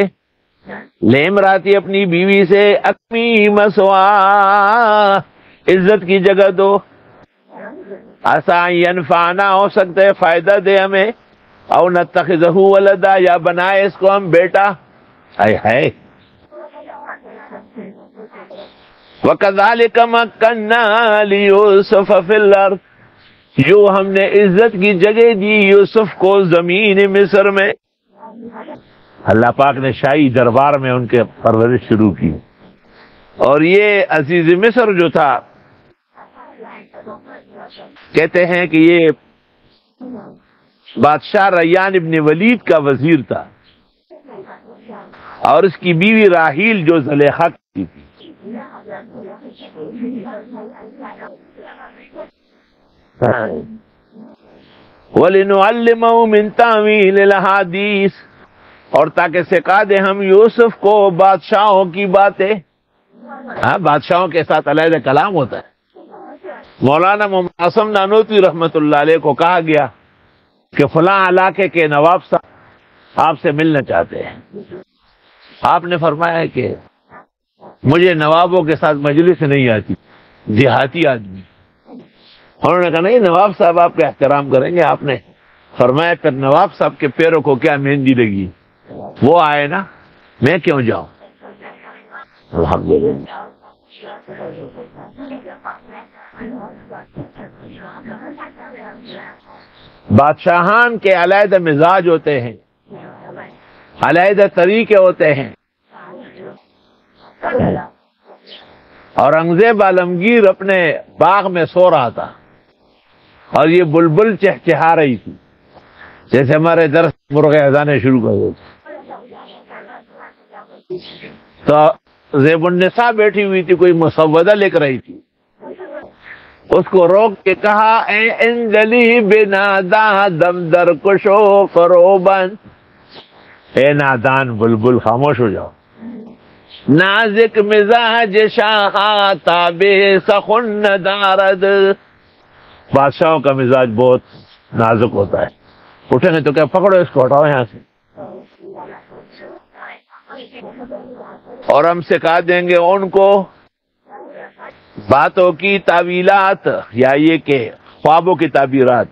Speaker 1: لیمراتی اپنی بیوی سے، اکمی مسوا، عزت کی جگہ دو، عسا ینفعنا، ہو سکتا ہے فائدہ دے ہمیں، او نتخذہ ولدا، یا بنائے اس کو ہم بیٹا. اے ہے وَكَذَلِكَ مَكَّنَّا لِيُوسُفَ فِي الْأَرْضِ، جو ہم نے عزت کی جگہ دی یوسف کو زمین مصر میں. اللہ پاک نے شاہی دربار میں ان کے پرورش شروع کی. اور یہ عزیز مصر جو تھا، کہتے ہیں کہ یہ بادشاہ ریان ابن ولید کا وزیر تھا، اور اس کی بیوی راحیل جو زلیخا کی تھی. وَلِنُعَلِّمَهُ مِن تَأْوِيلِ الْأَحَادِيثِ، اور تاکہ سکھا دے ہم یوسف کو بادشاہوں کی باتیں. بادشاہوں کے ساتھ علیحدہ کلام ہوتا ہے. مولانا محمد عاصم نانوتوی رحمت اللہ علیہ کو کہا گیا کہ فلاں علاقے کے نواب صاحب آپ سے ملنا چاہتے ہیں. آپ نے فرمایا کہ مجھے نوابوں کے ساتھ مجلس نہیں آتی، دیہاتی آدمی. انہوں نے کہا نہیں، نواب صاحب آپ کا احترام کریں گے. آپ نے فرمایا پھر نواب صاحب کے پیروں کو کیا مہندی لگی، وہ آئے نا، میں کیوں جاؤں. الحمدللہ. بادشاہان کے علیحدہ مزاج ہوتے ہیں، علیحدہ طریقے ہوتے ہیں. اورنگزیب عالمگیر اپنے باغ میں سو رہا تھا، اور یہ بلبل چہچہا رہی تھی، جیسے ہمارے درس مرغے اذانے شروع کر دیتے. تو زیب النساء بیٹھی ہوئی تھی، کوئی مسودہ لکھ رہی تھی. اس کو روک کے کہا، اے انجلی بنادا دم در کشو فروبن، اے نادان بلبل خاموش ہو جاؤ. نازک مزاج شاہ تابع سخن دارد، بادشاہوں کا مزاج بہت نازک ہوتا ہے. اٹھیں گے تو کیا پکڑو اس کو، ہٹاؤ یہاں سے. اور ہم سکھا دیں گے ان کو باتوں کی تعویلات، یا یہ کہ خوابوں کی تعبیرات.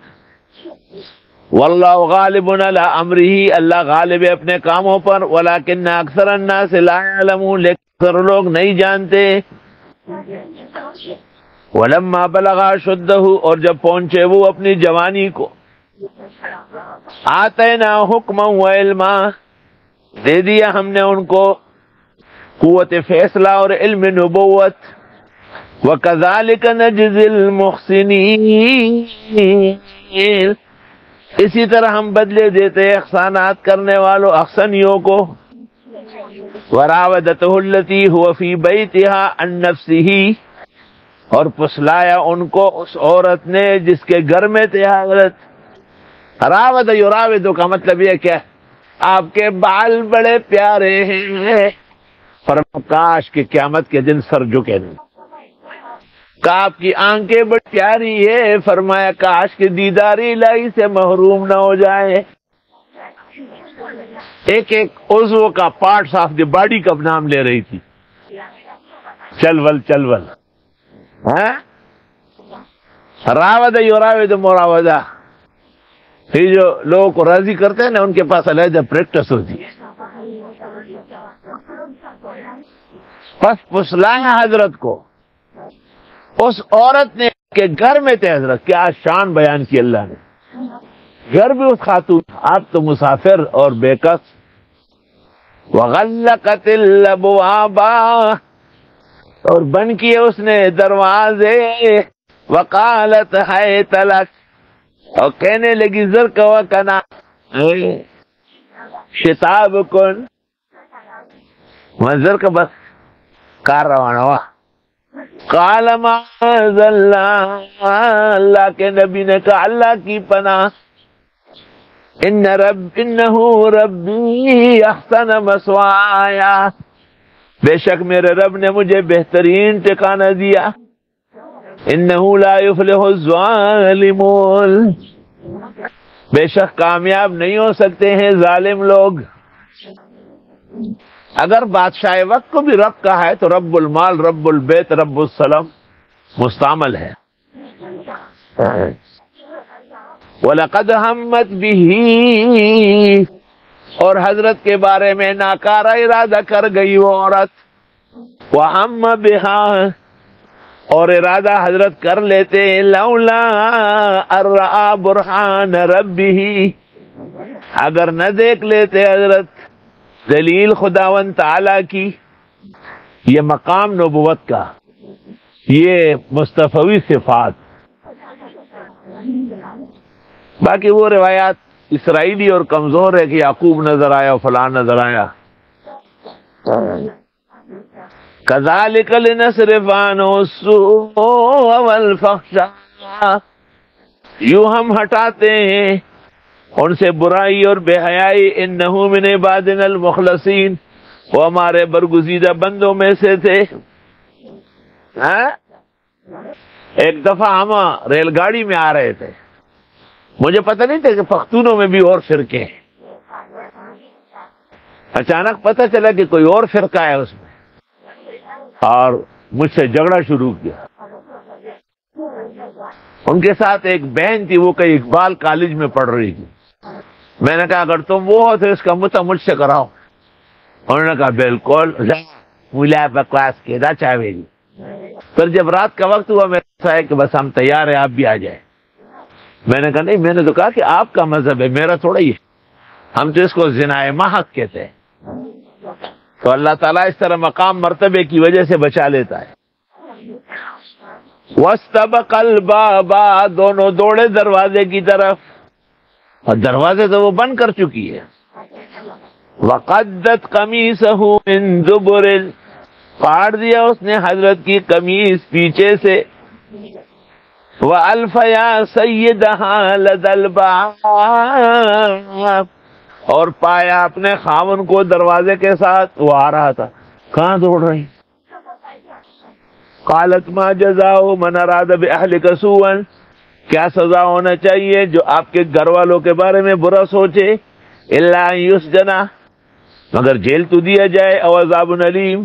Speaker 1: واللہ غالب علی امرہ، اللہ غالب ہے اپنے کاموں پر. ولکن اکثر الناس لا یعلمون، لیکن اکثر لوگ نہیں جانتے. ولما بلغ اشدہ، اور جب پہنچے وہ اپنی جوانی کو، آتینا حکما و علما، دے دیا ہم نے ان کو قوت فیصلہ اور علم نبوت. وَكَذَلِكَ نَجْزِي الْمُحْسِنِينَ، اسی طرح ہم بدلے دیتے احسانات کرنے والوں، احسنیوں کو. وَرَاوَدَتْهُ الَّتِي هُوَ فِي بَيْتِهَا عَن نَّفْسِهِ، اور پسلایا ان کو اس عورت نے جس کے گھر میں تھے حضرت. راود یراود کا مطلب یہ کہ آپ کے بال بڑے پیارے ہیں، پر کاش کہ قیامت کے دن سر جھکے نہیں. کہ آپ کی آنکھیں بڑی پیاری ہے، فرمایا کاش کہ دیدار الہی سے محروم نہ ہو جائے. ایک ایک عضو کا، پارٹس آف دی باڈی کا نام لے رہی تھی. چلول چلول، راود یراود مراودہ. یہ جو لوگوں کو راضی کرتے ہیں نا، ان کے پاس علیحدہ پریکٹس ہوتی ہے. پس پسلایا حضرت کو اس عورت نے کہ گھر میں تھے. حضرت کیا شان بیان کی اللہ نے. گھر بھی اس خاتون، آپ تو مسافر اور بے کس. وغلقت الابواب، اور بند کیے اس نے دروازے. وقالت حیت لک، اور کہنے لگی زر کوا کنا شتاب کن منظر کا بس کار روانہ ہوا. قال معاذ اللہ، اللہ کے نبی نے کہا اللہ کی پناہ، انہو ربی احسن مثوایا، بے شک میرے رب نے مجھے بہترین ٹھکانہ دیا. انہو لا یفلح الظالمون، بے شک کامیاب نہیں ہو سکتے ہیں ظالم لوگ. اگر بادشاہ وقت کو بھی رب کہا ہے تو رب المال، رب البیت، رب السلام مستعمل ہے. وَلَقَدْ هَمَّتْ بِهِ، اور حضرت کے بارے میں ناکارہ ارادہ کر گئی وہ عورت. وَهَمَّ بِهَا، اور ارادہ حضرت کر لیتے لولا ان رأى برہان ربه، اگر نہ دیکھ لیتے حضرت دلیل خداوند تعالی کی. یہ مقام نبوت کا، یہ مصطفی صفات. باقی وہ روایات اسرائیلی اور کمزور ہے کہ یعقوب نظر آیا فلان نظر آیا. کذالک لنصرف عنہ السوء والفحشاء، یوں ہم ہٹاتے ہیں ان سے برائی اور بے حیائی. انہو من عبادنا المخلصین، وہ ہمارے برگزیدہ بندوں میں سے تھے. ایک دفعہ ہم ریل گاڑی میں آ رہے تھے، مجھے پتہ نہیں تھا کہ پختونوں میں بھی اور فرقے ہیں. اچانک پتہ چلا کہ کوئی اور فرقہ ہے اس میں، اور مجھ سے جھگڑا شروع کیا. ان کے ساتھ ایک بہن تھی، وہ کہیں اقبال کالج میں پڑھ رہی تھی. میں نے کہا اگر تم وہ ہو تو اس کا متع مجھ سے کراؤ. انہوں نے کہا بالکل، ملا بکواس کے دا چاہے گی. پھر جب رات کا وقت ہوا میں نے کہ بس ہم تیار ہیں، آپ بھی آ جائیں. میں نے کہا نہیں، میں نے تو کہا کہ آپ کا مذہب ہے، میرا تھوڑا ہی ہے. ہم تو اس کو زنائے محق کہتے ہیں. تو اللہ تعالیٰ اس طرح مقام مرتبے کی وجہ سے بچا لیتا ہے. وَاسْتَبَقَ الْبَابَ، دونوں دوڑے دروازے کی طرف، اور دروازے تو وہ بند کر چکی ہے. وَقَدَّتْ قَمِيصَهُ مِن دُبُرٍ، پاڑ دیا اس نے حضرت کی قمیص پیچھے سے. وَأَلْفَيَا سَيِّدَهَا لَدَى الْبَابِ، اور پایا اپنے خاون کو دروازے کے ساتھ. وہ آ رہا تھا، کہاں دوڑ رہی؟ قالت ما جزاء من اراد باهلك سوءا، کیا سزا ہونا چاہیے جو آپ کے گھر والوں کے بارے میں برا سوچے؟ الا ان يسجن، مگر جیل تو دیا جائے. او عذاب علیم.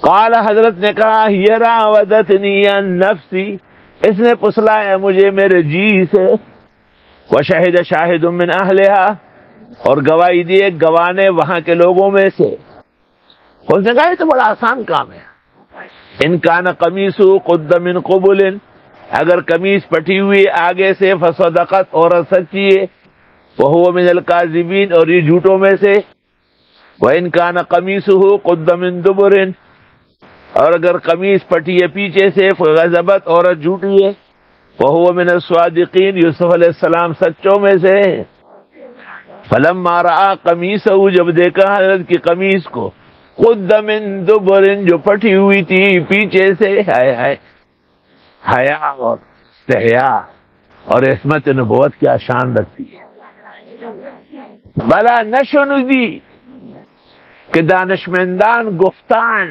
Speaker 1: قال، حضرت نے کہا ہی راودتنی عن نفسی، اس نے پسلایا مجھے میرے جی سے. وشہد شاہد من اہلها، اور گواہی دی ایک گواہ نے وہاں کے لوگوں میں سے. اس نے کہا یہ تو بڑا آسان کام ہے. ان کان قمیص قد من قبل، اگر قمیص پٹی ہوئی آگے سے، فصدقت، اور سچی ہے، وهو من الکاذبین، اور یہ جھوٹوں میں سے. وان کان قمیصه قد من دبر، اور اگر قمیص پٹی ہے پیچھے سے، فغضبت، عورت جھوٹی ہے، وهو من الصادقین، یوسف علیہ السلام سچوں میں سے. فلما رأى قمیصه، جب دیکھا حضرت کی قمیص کو، قد من دبر، جو پٹی ہوئی تھی پیچھے سے. ہائے ہائے، حیا اور استحیا اور عصمت نبوت کیا شان رکھتی ہے. بلا نشنودی کہ دانشمندان گفتان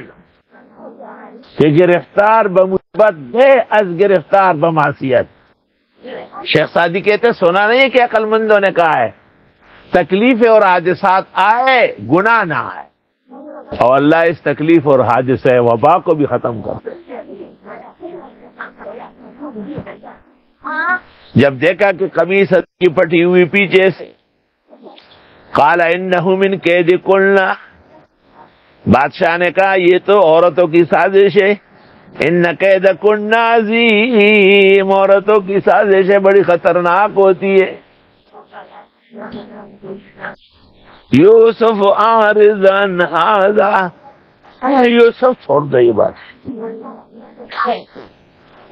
Speaker 1: کہ گرفتار بمصیبت بے از گرفتار بمعصیت. شیخ سعدی کہتے سنا نہیں ہے کہ عقل مندوں نے کہا ہے تکلیفیں اور حادثات آئے گناہ نہ آئے، اور اللہ اس تکلیف اور حادثہ وبا کو بھی ختم کر دے. جب دیکھا کہ قمیص کی پٹی ہوئی پیچھے سے، قال انہ من کیدکن، بادشاہ نے کہا یہ تو عورتوں کی سازش ہے. ان کیدکن عظیم، عورتوں کی سازشیں بڑی خطرناک ہوتی ہے. یوسف اعرض عن ھذا، یوسف چھوڑ دو یہ بات.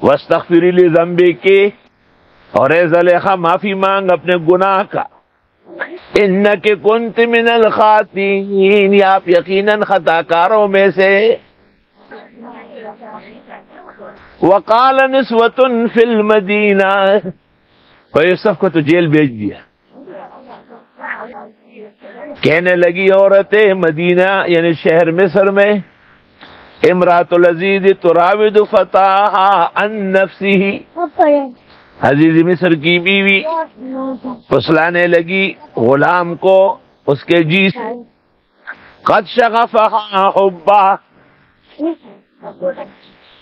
Speaker 1: واستغفری لذنبک، اور اے زلیخا معافی مانگ اپنے گناہ کا، انک کنت من الخاطئین، یا آپ یقیناً خطا کاروں میں سے. وقال نسوۃ فی المدینہ، اور یوسف کو تو جیل بھیج دیا. کہنے لگی عورتیں مدینہ یعنی شہر مصر میں، امرأۃ العزیز تراود فتاها عن نفسه، عزیز مصر کی بیوی پسلانے لگی غلام کو اس کے جی سے. قد شغفها حبا،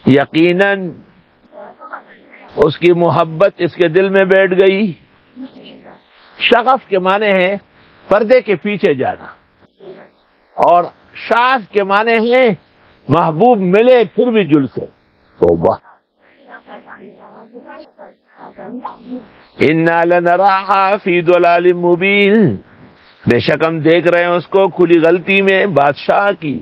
Speaker 1: یقیناً اس کی محبت اس کے دل میں بیٹھ گئی. شغف کے معنی ہے پردے کے پیچھے جانا، اور شاف کے معنی ہے محبوب ملے پھر بھی جل سے. توبہ. انا لنراها فی ضلال مبین، بے شک ہم دیکھ رہے ہیں اس کو کھلی غلطی میں، بادشاہ کی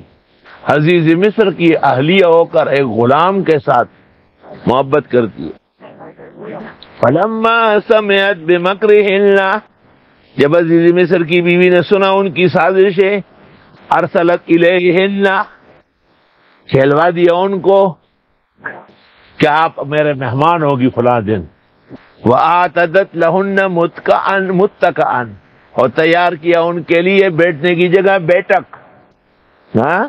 Speaker 1: عزیز مصر کی اہلیہ ہو کر ایک غلام کے ساتھ محبت کرتی ہے. فلما سمعت بمکرہن، جب عزیز مصر کی بیوی نے سنا ان کی سازشیں، ارسلت الیہن، کھلوا دیا ان کو کہ آپ میرے مہمان ہوگی فلاں دن. وآتدت لہن متکئا، اور تیار کیا ان کے لیے بیٹھنے کی جگہ بیٹھک. ہاں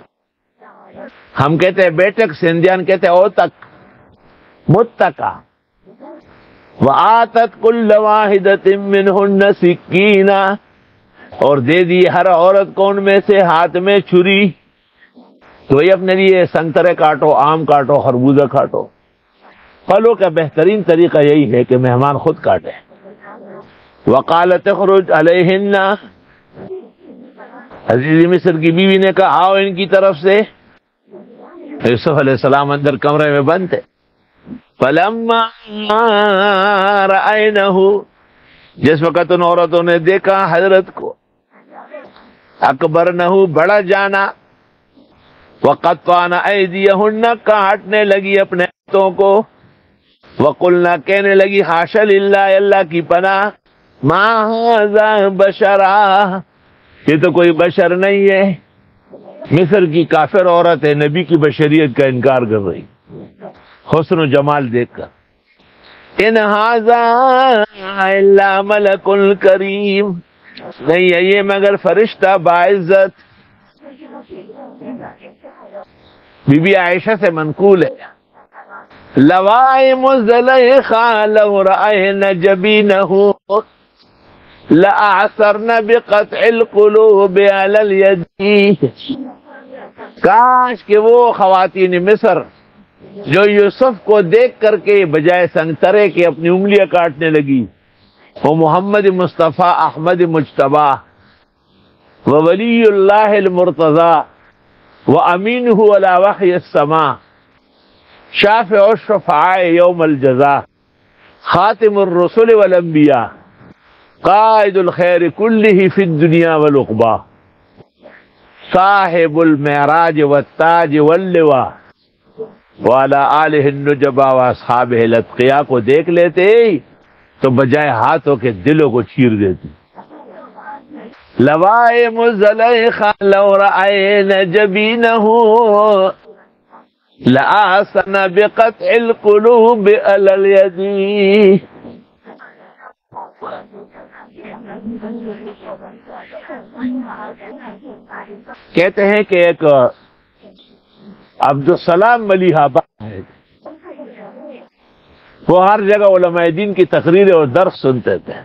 Speaker 1: ہم کہتے ہیں بیٹھک، سندھیان کہتے ہیں اوتک، متکا. وآتت کل واحدۃ منہن سکینا، اور دے دی ہر عورت کو ان میں سے ہاتھ میں چھری. تو یہ اپنے لیے سنترے کاٹو، آم کاٹو، خربوزہ کاٹو. پھلوں کا بہترین طریقہ یہی ہے کہ مہمان خود کاٹے. وقالت اخرج علیہن، عزیز مصر کی بیوی نے کہا آؤ ان کی طرف سے. یوسف علیہ السلام اندر کمرے میں بند تھے. فلما رأینہ، جس وقت ان عورتوں نے دیکھا حضرت کو، اکبرنہ، بڑا جانا، وقطعن ایدیہن، کاٹنے لگی اپنے ہاتھوں کو، وقلنا، کہنے لگی حاشا للہ، اللہ کی پناہ، ما ھذا بشرا، یہ تو کوئی بشر نہیں ہے. مصر کی کافر عورت ہے، نبی کی بشریت کا انکار کر رہی حسن و جمال دیکھ کر. ان ھذا الا ملک کریم، نہیں ہے یہ مگر فرشتہ باعزت. بی بی عائشہ سے منقول ہے، لوائم زلیخا لو رأین جبینہ لأعثرن بقطع القلوب علی الید. کاش کہ وہ خواتین مصر جو یوسف کو دیکھ کر کے بجائے سنگترے کے اپنی انگلیاں کاٹنے لگی، وہ محمد مصطفیٰ احمد مجتبیٰ وولی اللہ المرتضی وامینہ علی وحی السماء شافع الشفعاء یوم الجزاء خاتم الرسل والانبیاء قائد الخیر کلہ فی الدنیا والعقبیٰ صاحب المعراج والتاج واللواء وعلی آلہ النجباء واصحابہ الاتقیاء کو دیکھ لیتے تو بجائے ہاتھوں کے دلوں کو چیر دیتی. لوائم زلیخا لو رأین جبینہ لآسن بقطع القلوب علی الید. کہتے ہیں کہ ایک عبدالسلام ملیحہ ہے، وہ ہر جگہ علماء دین کی تقریر اور درس سنتے تھے.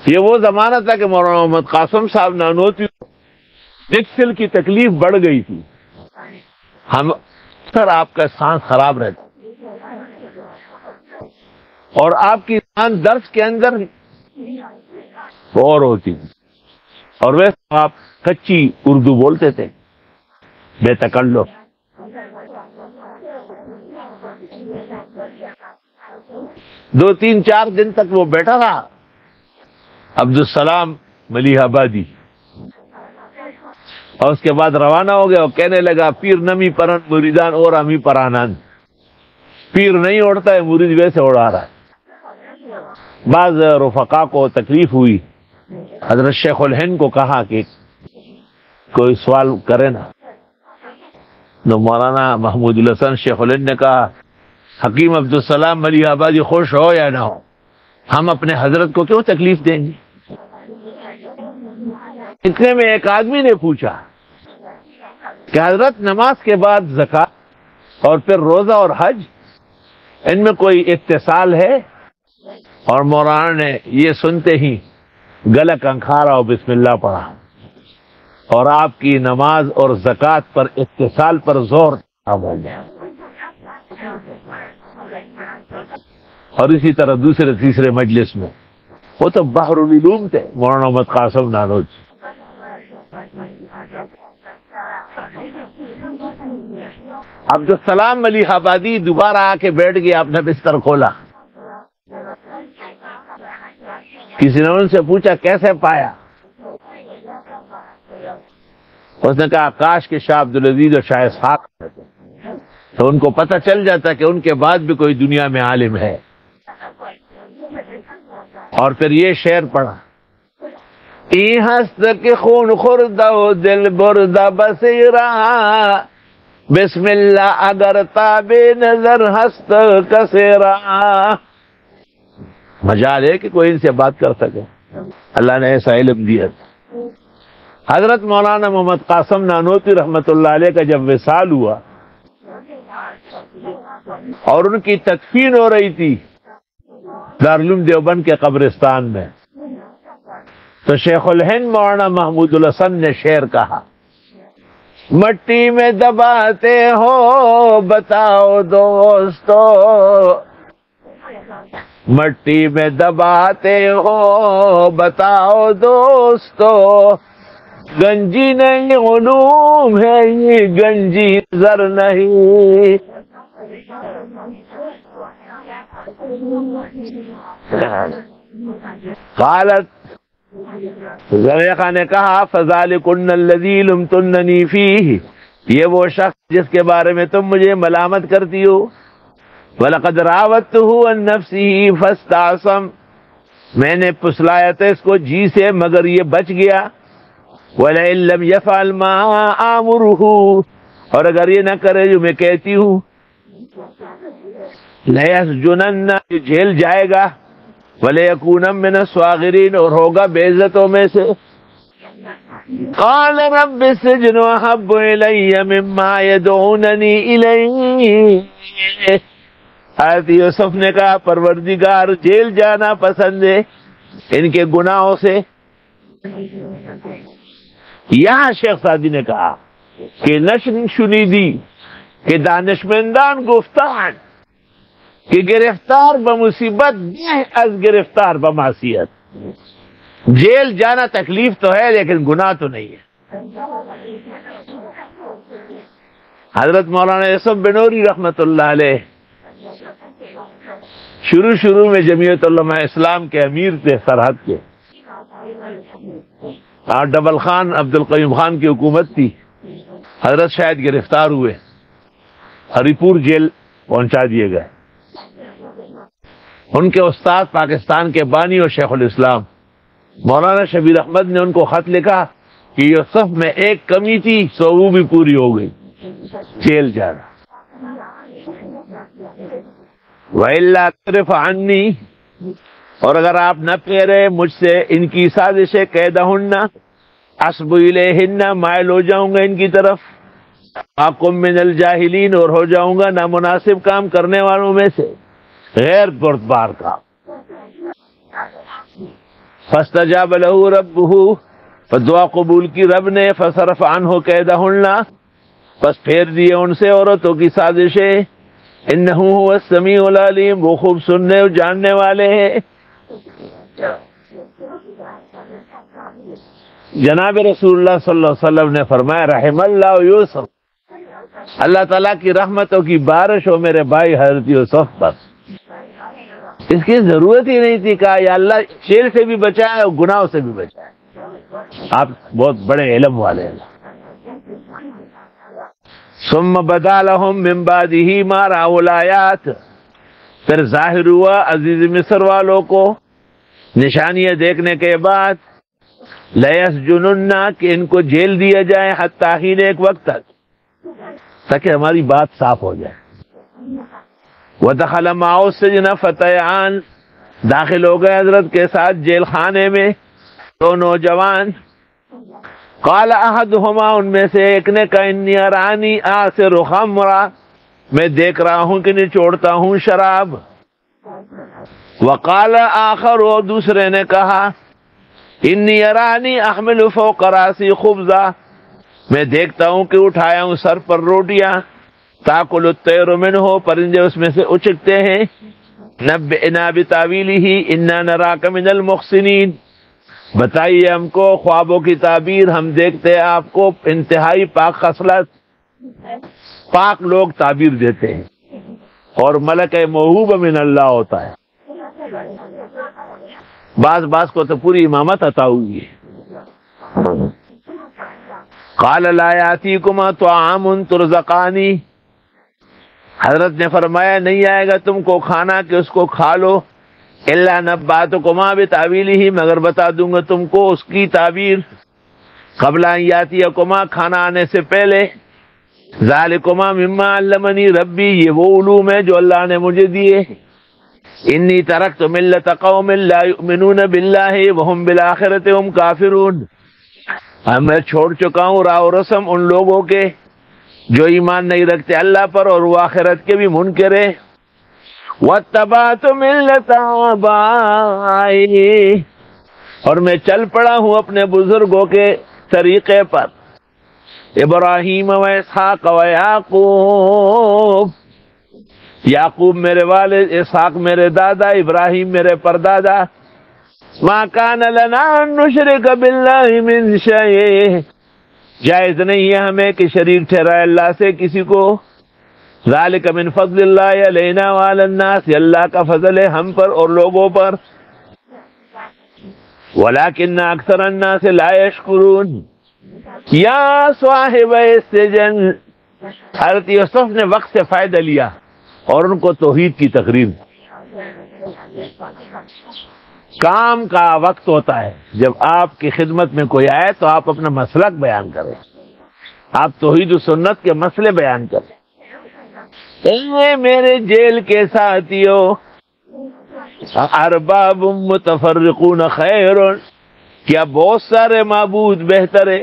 Speaker 1: یہ وہ زمانہ تھا کہ مولانا محمد قاسم صاحب نانوتوی ڈکسل کی تکلیف بڑھ گئی تھی. ہم سر آپ کا سانس خراب رہتا اور آپ کی سانس درس کے اندر اور ہوتی تھی، اور ویسے آپ کچی اردو بولتے تھے بے تکلف. دو تین چار دن تک وہ بیٹھا رہا عبدالسلام ملیحہ آبادی، اور اس کے بعد روانہ ہو گیا اور کہنے لگا پیر نمی پرن مریدان اور امی پرانند. پیر نہیں اڑتا ہے، مرید ویسے اڑا رہا ہے. بعض رفقا کو تکلیف ہوئی، حضرت شیخ الہند کو کہا کہ کوئی سوال کرے نا، تو مولانا محمود الحسن شیخ الہند نے کہا حکیم عبدالسلام ملی آبادی خوش ہو یا نہ ہو، ہم اپنے حضرت کو کیوں تکلیف دیں گے؟ اتنے میں ایک آدمی نے پوچھا کہ حضرت نماز کے بعد زکوٰۃ اور پھر روزہ اور حج، ان میں کوئی اتصال ہے؟ اور مولانا نے یہ سنتے ہی گلا کنکھارا اور بسم اللہ پڑھا، اور آپ کی نماز اور زکوٰۃ پر اتصال پر زور ہو گیا۔ اور اسی طرح دوسرے تیسرے مجلس میں، وہ تو بحر العلوم تھے مولانا محمد قاسم نانوتھ۔ عبدالسلام ملی آبادی دوبارہ آ کے بیٹھ گیا، اپنا بستر کھولا، کسی نے ان سے پوچھا کیسے پایا؟ اس نے کہا کاش کے شاہ عبدالعزیز اور شاہ اسحاق تو ان کو پتہ چل جاتا کہ ان کے بعد بھی کوئی دنیا میں عالم ہے۔ اور پھر یہ شعر پڑھا، ای ہست کے خون خوردہ و دل بردہ بصیرہ، بسم اللہ اگر تاب نظر ہست کثیرہ۔ مجال ہے کہ کوئی ان سے بات کر سکے، اللہ نے ایسا علم دیا۔ حضرت مولانا محمد قاسم نانوتوی رحمت اللہ علیہ کا جب وصال ہوا اور ان کی تدفین ہو رہی تھی دارالعلوم دیوبند کے قبرستان میں، تو شیخ الہند مولانا محمود الحسن نے شعر کہا، مٹی میں دباتے ہو بتاؤ دوستو، مٹی میں دباتے ہو بتاؤ دوستو، گنجی نہیں علوم ہے یہ گنجی زر نہیں۔ قالت زلیخا نے کہا فذالکن الذی لمتننی فیہ، یہ وہ شخص جس کے بارے میں تم مجھے ملامت کرتی ہو، وَلَقَدْ رَاوَدتُّهُ عَن نَّفْسِهِ فَاسْتَعْصَمَ، میں نے پسلایا تھا اس کو جی سے مگر یہ بچ گیا، وَلَئِن لَّمْ يَفْعَلْ مَا آمُرُهُ، اور اگر یہ نہ کرے جو میں کہتی ہوں، لَيَسْجُنَنَّ، جیل جائے گا، وَلَيَكُونَ مِنَ الصَّاغِرِينَ، اور ہوگا بے عزتوں میں سے۔ قَالَ رَبِّ السِّجْنُ أَحَبُّ إِلَيَّ مِمَّا يَدْعُونَنِي إِلَيْهِ، حضرت یوسف نے کہا پروردگار جیل جانا پسند ہے ان کے گناہوں سے۔ یہاں شیخ سعدی نے کہا کہ نشن شنیدی کہ دانشمندان گفتان کہ گرفتار بمصیبت از گرفتار بمعصیت، جیل جانا تکلیف تو ہے لیکن گناہ تو نہیں ہے۔ حضرت مولانا یوسف بنوری رحمت اللہ علیہ شروع میں جمعیت علماء اسلام کے امیر تھے سرحد کے، اور ڈبل خان عبد القیوم خان کی حکومت تھی، حضرت شاید گرفتار ہوئے، ہری پور جیل پہنچا دیے گئے۔ ان کے استاد پاکستان کے بانی اور شیخ الاسلام مولانا شبیر احمد نے ان کو خط لکھا کہ یوسف میں ایک کمی تھی سو وہ بھی پوری ہو گئی، جیل جانا۔ وَإِلَّا تَصْرِفْ عَنِّي، اور اگر آپ نہ پھیرے مجھ سے ان کی سازشیں، قیدہن اصب الیہن، مائل ہو جاؤں گا ان کی طرف، اکم من الجاہلین، اور ہو جاؤں گا نامناسب کام کرنے والوں میں سے، غیر بردبار کا۔ فاستجاب له ربہ، دعا قبول کی رب نے، فصرف عنہ قیدہن، پس پھیر دیے ان سے عورتوں کی سازشیں، انہ هو السمیع العلیم، وہ خوب سننے اور جاننے والے ہیں۔ جناب رسول اللہ صلی اللہ علیہ وسلم نے فرمایا رحم اللہ یوسف، اللہ تعالیٰ کی رحمتوں کی بارش ہو میرے بھائی حضرت یوسف پر۔ اس کی ضرورت ہی نہیں تھی، کہا یا اللہ شیر سے بھی بچائے اور گناہوں سے بھی بچائے، آپ بہت بڑے علم والے ہیں۔ ثم بدا لهم من بعده ما رأوا الآیات، پھر ظاہر ہوا عزیز مصر والوں کو نشانیاں دیکھنے کے بعد لَيَسْجُنُنَّ کہ ان کو جیل دیا جائے حتیٰ حین ایک وقت تک، تاکہ ہماری بات صاف ہو جائے۔ وَدَخَلَ مَعَهُ السِّجْنَ فَتَيَانِ داخل ہو گئے حضرت کے ساتھ جیل خانے میں دو نوجوان۔ قال احدهما ان میں سے ایک نے کہا انی ارانی آصر خمرا میں دیکھ رہا ہوں کہ نچوڑتا ہوں شراب۔ وقال آخر اور دوسرے نے کہا انی ارانی احمل فوق راسی خبزا میں دیکھتا ہوں کہ اٹھایا ہوں سر پر روٹیاں تاکل الطیر منہ پرندے اس میں سے اچکتے ہیں۔ نبئنا بتاویلہ انا نراک من المحسنین بتائیے ہم کو خوابوں کی تعبیر، ہم دیکھتے ہیں آپ کو انتہائی پاک خصلت، پاک لوگ تعبیر دیتے ہیں، اور ملک موہوب من اللہ ہوتا ہے، بعض کو تو پوری امامت عطا ہوئی ہے۔ قال لا یاتیکما طعام ترزقانی حضرت نے فرمایا نہیں آئے گا تم کو کھانا کہ اس کو کھا لو، الا نباتکما بتاویلہ مگر بتا دوں گا تم کو اس کی تعبیر، قبل ان یاتیکما کھانا آنے سے پہلے، ذالکما مما علمنی ربی یہ وہ علوم ہے جو اللہ نے مجھے دیے، انی ترکت ملت قوم لا یؤمنون باللہ وہم بالآخرۃ ہم کافرون میں چھوڑ چکا ہوں راہ و رسم ان لوگوں کے جو ایمان نہیں رکھتے اللہ پر اور وہ آخرت کے بھی منکر ہیں۔ واتبعت ملت آبائی اور میں چل پڑا ہوں اپنے بزرگوں کے طریقے پر، ابراہیم و اسحاق و یعقوب، یعقوب میرے والد، اسحاق میرے دادا، ابراہیم میرے پردادا۔ ما کان لنا ان نشرک باللہ من شیء جائز نہیں ہے ہمیں کہ شریک ٹھہرائے اللہ سے کسی کو، ذالک من فضل اللہ علینا وعلی الناس یہ اللہ کا فضل ہے ہم پر اور لوگوں پر، ولکن اکثر الناس لا یشکرون۔ یا صاحب السجن حضرت یوسف نے وقت سے فائدہ لیا اور ان کو توحید کی تقریر، کام کا وقت ہوتا ہے، جب آپ کی خدمت میں کوئی آئے تو آپ اپنا مسلک بیان کریں، آپ توحید و سنت کے مسئلے بیان کریں۔ اے میرے جیل کے ساتھیوں، ارباب متفرقون خیر کیا بہت سارے معبود بہتر ہے،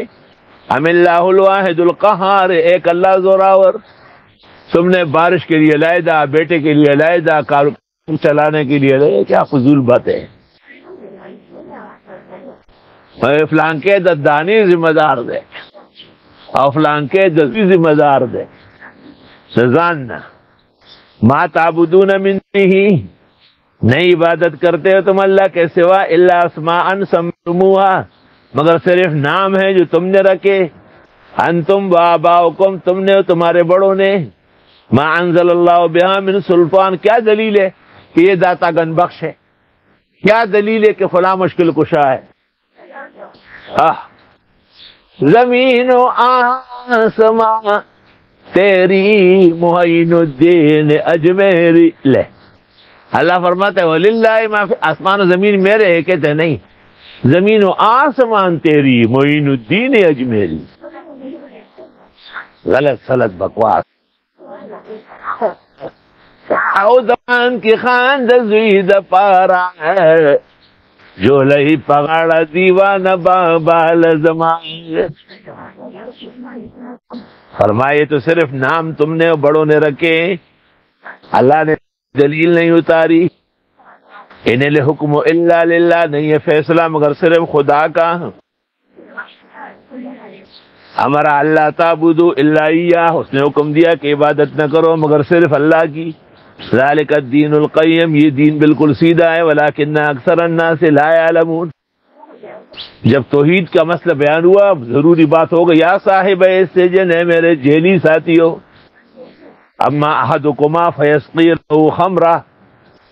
Speaker 1: ام اللہ الواحد القہار ایک اللہ زوراور، تم نے بارش کے لیے علیحدہ، بیٹے کے لیے علیحدہ، کار چلانے کے لیے علیحدہ، کیا فضول باتیں، فلان کے ددانی ذمہ دار دے اور فلان کے دزی ذمہ دار دے، سزاننا ما تعبدون من ہی نہیں عبادت کرتے ہو تم اللہ کے سوا، الا اسماء سمعتموها مگر صرف نام ہے جو تم نے رکھے، انتم وآباؤکم تم نے اور تمہارے بڑوں نے، ما انزل اللہ بہا من سلطان کیا دلیل ہے کہ یہ داتا گن بخش ہے، کیا دلیل ہے کہ فلاں مشکل کشا ہے۔ زمین و آسمان تیری معین الدین اجمیری لے، اللہ فرماتا ہے وَلِلَّهِ مَا فِي آسمان و زمین میرے ہے، کہتے ہیں نہیں، زمین و آسمان تیری معین الدین اجمیری، غلط سلط بکواس۔ او زمان کی خاند زوید پارا ہے جو لہی پگاڑا دیوان بابال زمان، فرمائے تو صرف نام تم نے اور بڑوں نے رکھے، اللہ نے دلیل نہیں اتاری، ان الحکم الا للہ نہیں ہے فیصلہ مگر صرف خدا کا، ہمارا اللہ تعبدو الا ایاہ اس نے حکم دیا کہ عبادت نہ کرو مگر صرف اللہ کی، ذالک الدین القیم یہ دین بالکل سیدھا ہے، ولکن اکثر الناس لا یعلمون۔ جب توحید کا مسئلہ بیان ہوا ضروری بات ہو گئی، یا صاحب السجن ہے میرے جیلی ساتھیو، اما احدکما فیسقی له خمرہ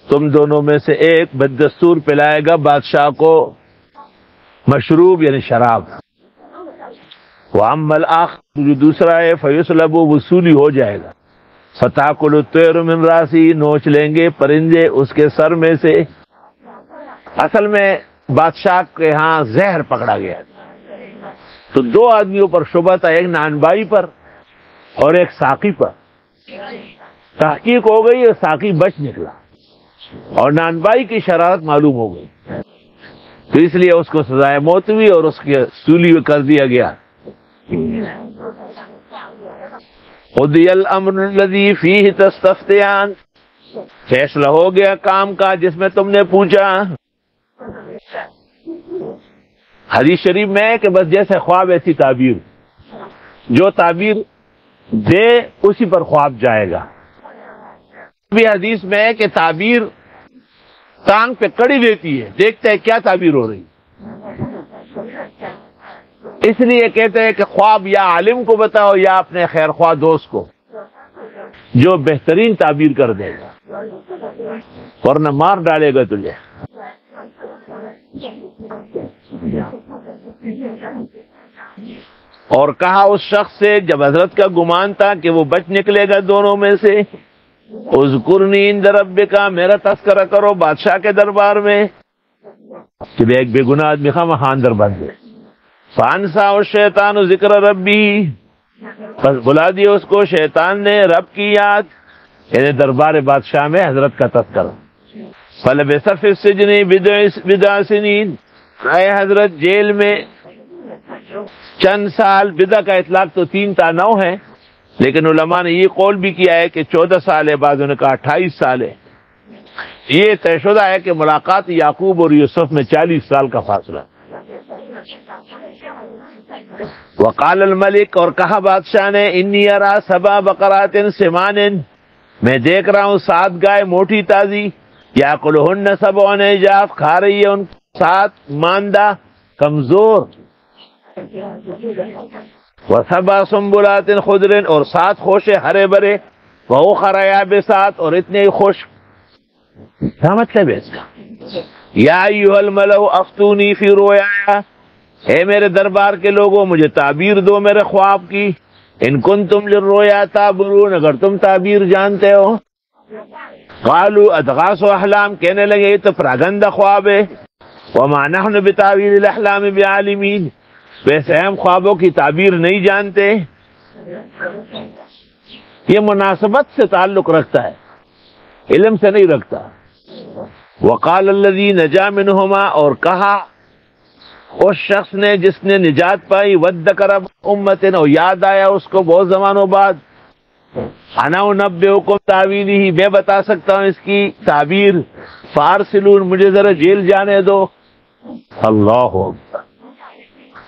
Speaker 1: تم دونوں میں سے ایک بددستور پلائے گا بادشاہ کو مشروب یعنی شراب، واما الاخر جو دوسرا ہے فیصلب وصولی ہو جائے گا، فتاکل الطیر من راسی، نوچ لیں گے پرندے اس کے سر میں سے۔ اصل میں بادشاہ کے ہاں زہر پکڑا گیا تو دو آدمیوں پر شبہ تھا، ایک نانبائی پر اور ایک ساقی پر۔ تحقیق ہو گئی اور ساقی بچ نکلا اور نانبائی کی شرارت معلوم ہو گئی، تو اس لیے اس کو سزائے موت ہوئی اور اس کے سولی کر دیا گیا۔ قضی الامر الذی فیہ تستفتیان، فیصلہ ہو گیا کام کا جس میں تم نے پوچھا۔ حدیث شریف میں ہے کہ بس جیسے خواب ایسی تعبیر، جو تعبیر دے اسی پر خواب جائے گا۔ بھی حدیث میں ہے کہ تعبیر ٹانگ پہ کڑی دیتی ہے، دیکھتے ہیں کیا تعبیر ہو رہی، اس لیے کہتے ہیں کہ خواب یا عالم کو بتاؤ یا اپنے خیر خواہ دوست کو، جو بہترین تعبیر کر دے گا ورنہ مار ڈالے گا تجھے۔ اور کہا اس شخص سے جب حضرت کا گمان تھا کہ وہ بچ نکلے گا دونوں میں سے، اذکرنی عند ربک، میرا تذکرہ کرو بادشاہ کے دربار میں، کہ ایک بے گناہ آدمی خواہ اندر بند ہے۔ فانسا الشیطان ذکر ربی، بس بلا دیا اس کو شیطان نے رب کی یاد، یعنی دربار بادشاہ میں حضرت کا تذکرہ۔ فلبث فی السجن بضع سنین، اے حضرت جیل میں چند سال، بدع کا اطلاق تو 3 تا 9 ہے، لیکن علماء نے یہ قول بھی کیا ہے کہ 14 سال ہے، بعضوں نے کہا 28 سال ہے۔ یہ طے شدہ ہے کہ ملاقات یعقوب اور یوسف میں 40 سال کا فاصلہ۔ وقال الملک، اور کہا بادشاہ نے، انی ارا 7 بقرات سمان، میں دیکھ رہا ہوں 7 گائے موٹی تازی، یاکلہن 7 عجاف، کھا رہی ہے ان 7 ماندہ کمزور، وسبع سنبلات خضر، اور 7 خوشے ہرے بھرے، وأخر یابسات، اور اتنے ہی خشک۔ کیا مطلب ہے اس کا؟ یا ایھا الملأ افتونی فی رؤیا، اے میرے دربار کے لوگوں مجھے تعبیر دو میرے خواب کی، ان کنتم للرؤیا تعبرون، اگر تم تعبیر جانتے ہو۔ قالوا اضغاث احلام، کہنے لگے یہ تو پراگندہ خواب ہے، وما نحن بتاویل الاحلام بعالمین، ویسے ہم خوابوں کی تعبیر نہیں جانتے۔ یہ مناسبت سے تعلق رکھتا ہے، علم سے نہیں رکھتا۔ وقال الذی نجا منہما، اور کہا اس شخص نے جس نے نجات پائی، وذکر امتن، اور یاد آیا اس کو بہت زمانوں بعد، انا انبئکم تاویلہ، میں بتا سکتا ہوں اس کی تعبیر، فارسلون، مجھے ذرا جیل جانے دو۔ اللہ اکبر،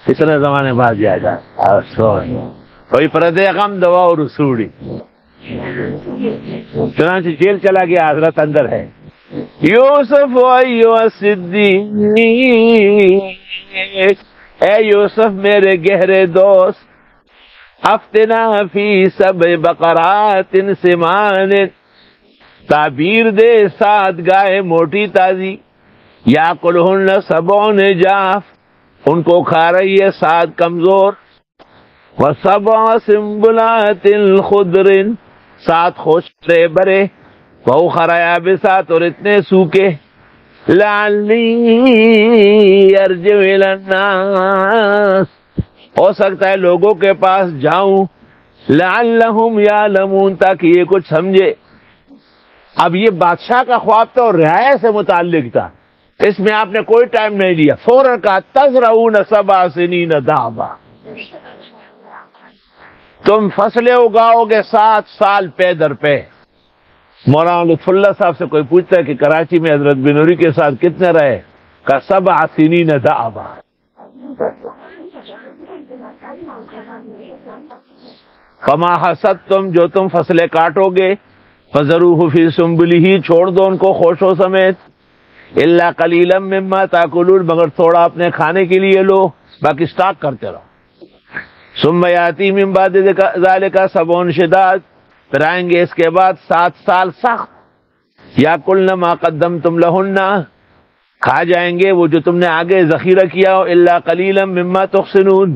Speaker 1: اتنے زمانے بعد جائے گا، کوئی پردے غم دوا اور رسوڑی، چنانچہ جیل چلا گیا، حضرت اندر ہے۔ یوسف ایھا الصدیق، اے یوسف میرے گہرے دوست، افتنا فی 7 بقرات سمان، تعبیر دے 7 گائے موٹی تازی، یاکلہن 7 عجاف، ان کو کھا رہی ہے 7 کمزور، وسبع سنبلات خضر، 7 خشک برے، وأخر یابسات، اور اتنے سوکھے۔ لعلی ارجع الی الناس، ہو سکتا ہے لوگوں کے پاس جاؤں، لعلہم یعلمون، تاکہ یہ کچھ سمجھے۔ اب یہ بادشاہ کا خواب تھا اور رعایا سے متعلق تھا، اس میں آپ نے کوئی ٹائم نہیں لیا، فوراً کہا تزرعون 7 سنین دابا، تم فصلیں اگاؤ گے 7 سال پے در پے۔ مولانا لطف اللہ صاحب سے کوئی پوچھتا ہے کہ کراچی میں حضرت بنوری کے ساتھ کتنے رہے، کہا 7 سنین دابا۔ فما حصدتم، جو تم فصلیں کاٹو گے، فذروہ فی سنبلہ، چھوڑ دو ان کو خوشوں سمیت، الا قلیلا مما تاکلون، مگر تھوڑا اپنے کھانے کے لیے لو، باقی سٹاک کرتے رہو۔ ثم یاتی من بعد ذلک 7 شداد، پھر آئیں گے اس کے بعد 7 سال سخت، یاکلن ما قدمتم لہن، کھا جائیں گے وہ جو تم نے آگے ذخیرہ کیا ہو، الا قلیلا مما تحصنون،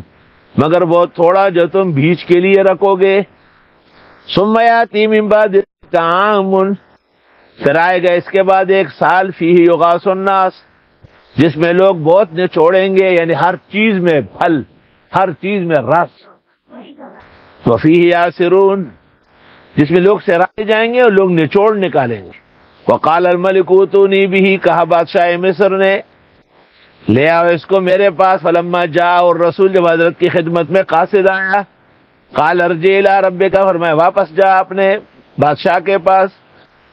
Speaker 1: مگر بہت تھوڑا جو تم بیچ کے لیے رکھو گے۔ ثم یاتی من بعد عام، پھر آئے گا اس کے بعد ایک سال فیہ یغاث الناس، جس میں لوگ بہت نچوڑیں گے، یعنی ہر چیز میں پھل، ہر چیز میں رس، وفیہ یاسرون، جس میں لوگ سرائے جائیں گے اور لوگ نچوڑ نکالیں گے۔ وقال الملک اوتونی بہ، کہا بادشاہ مصر نے لے آؤ اس کو میرے پاس۔ فلما جاء، اور رسول جب حضرت کی خدمت میں قاصد آیا، قال ارجع الی ربک، فرمایا واپس جا اپنے بادشاہ کے پاس،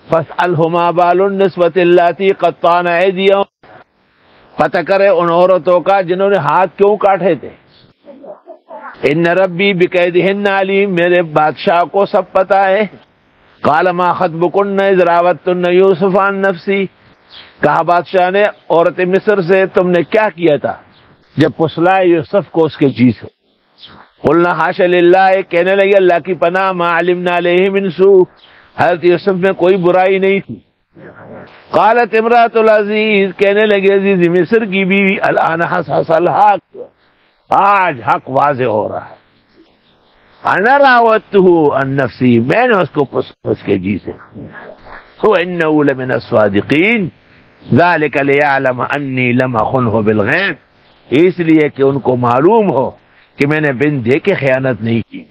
Speaker 1: فاسألہ ما بال النسوۃ اللاتی قطعن ایدیہم، پتہ کرے ان عورتوں کا جنہوں نے ہاتھ کیوں کاٹے تھے۔ ان ربی بکیدہن علیم، میرے بادشاہ کو سب پتہ ہے۔ قال ما خطبکن اذ راوتن یوسف عن نفسی، کہا بادشاہ نے عورت مصر سے تم نے کیا کیا تھا جب پسلائے یوسف کو اس کے جی سے۔ قلنا حاشا للہ، کہنے لگے اللہ کی پناہ، ما علمنا علیہ من سوء، حضرت یوسف میں کوئی برائی نہیں تھی۔ قالت امرأۃ العزیز، کہنے لگے عزیز مصر کی بیوی، الآن حصحص الحق، آج حق واضح ہو رہا ہے۔ انا راودتہ عن نفسی، میں نے اس کو اس کے جی سے۔ وانہ لمن الصادقین ذلک لیعلم انی لم اخنہ بالغیب، اس لیے کہ ان کو معلوم ہو کہ میں نے بن دیکھے خیانت نہیں کی،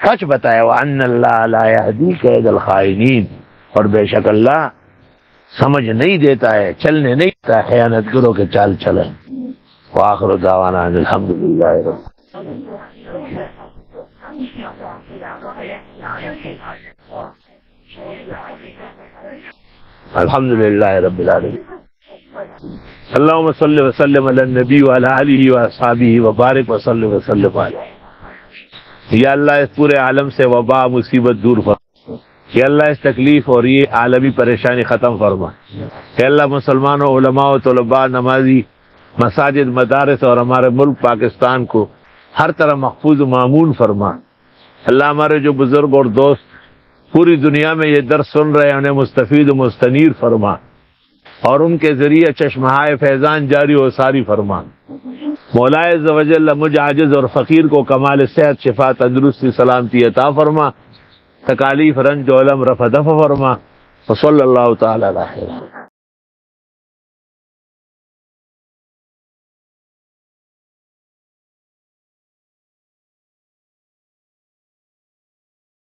Speaker 1: سچ بتایا۔ وان اللہ لا یہدی کید الخائنین، اور بے شک اللہ سمجھ نہیں دیتا ہے، چلنے نہیں دیتا خیانت گروں کے چال چلیں۔ وآخر دعوانا ان الحمدللہ رب الحمدللہ رب العالمین۔ اللہم صلی وسلم علی النبی وعلی آلہ واصحابہ وبارک وسلم وسلم علیہ۔ یا اللہ اس پورے عالم سے وبا مصیبت دور فرما، یا اللہ اس تکلیف اور یہ عالمی پریشانی ختم فرما، یا اللہ مسلمانوں، علماء و طلباء، نمازی، مساجد، مدارس اور ہمارے ملک پاکستان کو ہر طرح محفوظ و مامون فرما۔ اللہ ہمارے جو بزرگ اور دوست پوری دنیا میں یہ درس سن رہے ہیں انہیں مستفید و مستنیر فرما، اور ان کے ذریعے چشمہائے فیضان جاری و ساری فرما۔ مولا عز و جل مجھ عاجز اور فقیر کو کمال صحت، شفا، تندرستی، سلامتی عطا فرما، تکالیف، رنج و علم رفع دفع فرما۔ وصلی اللہ تعالی علیہ وسلم۔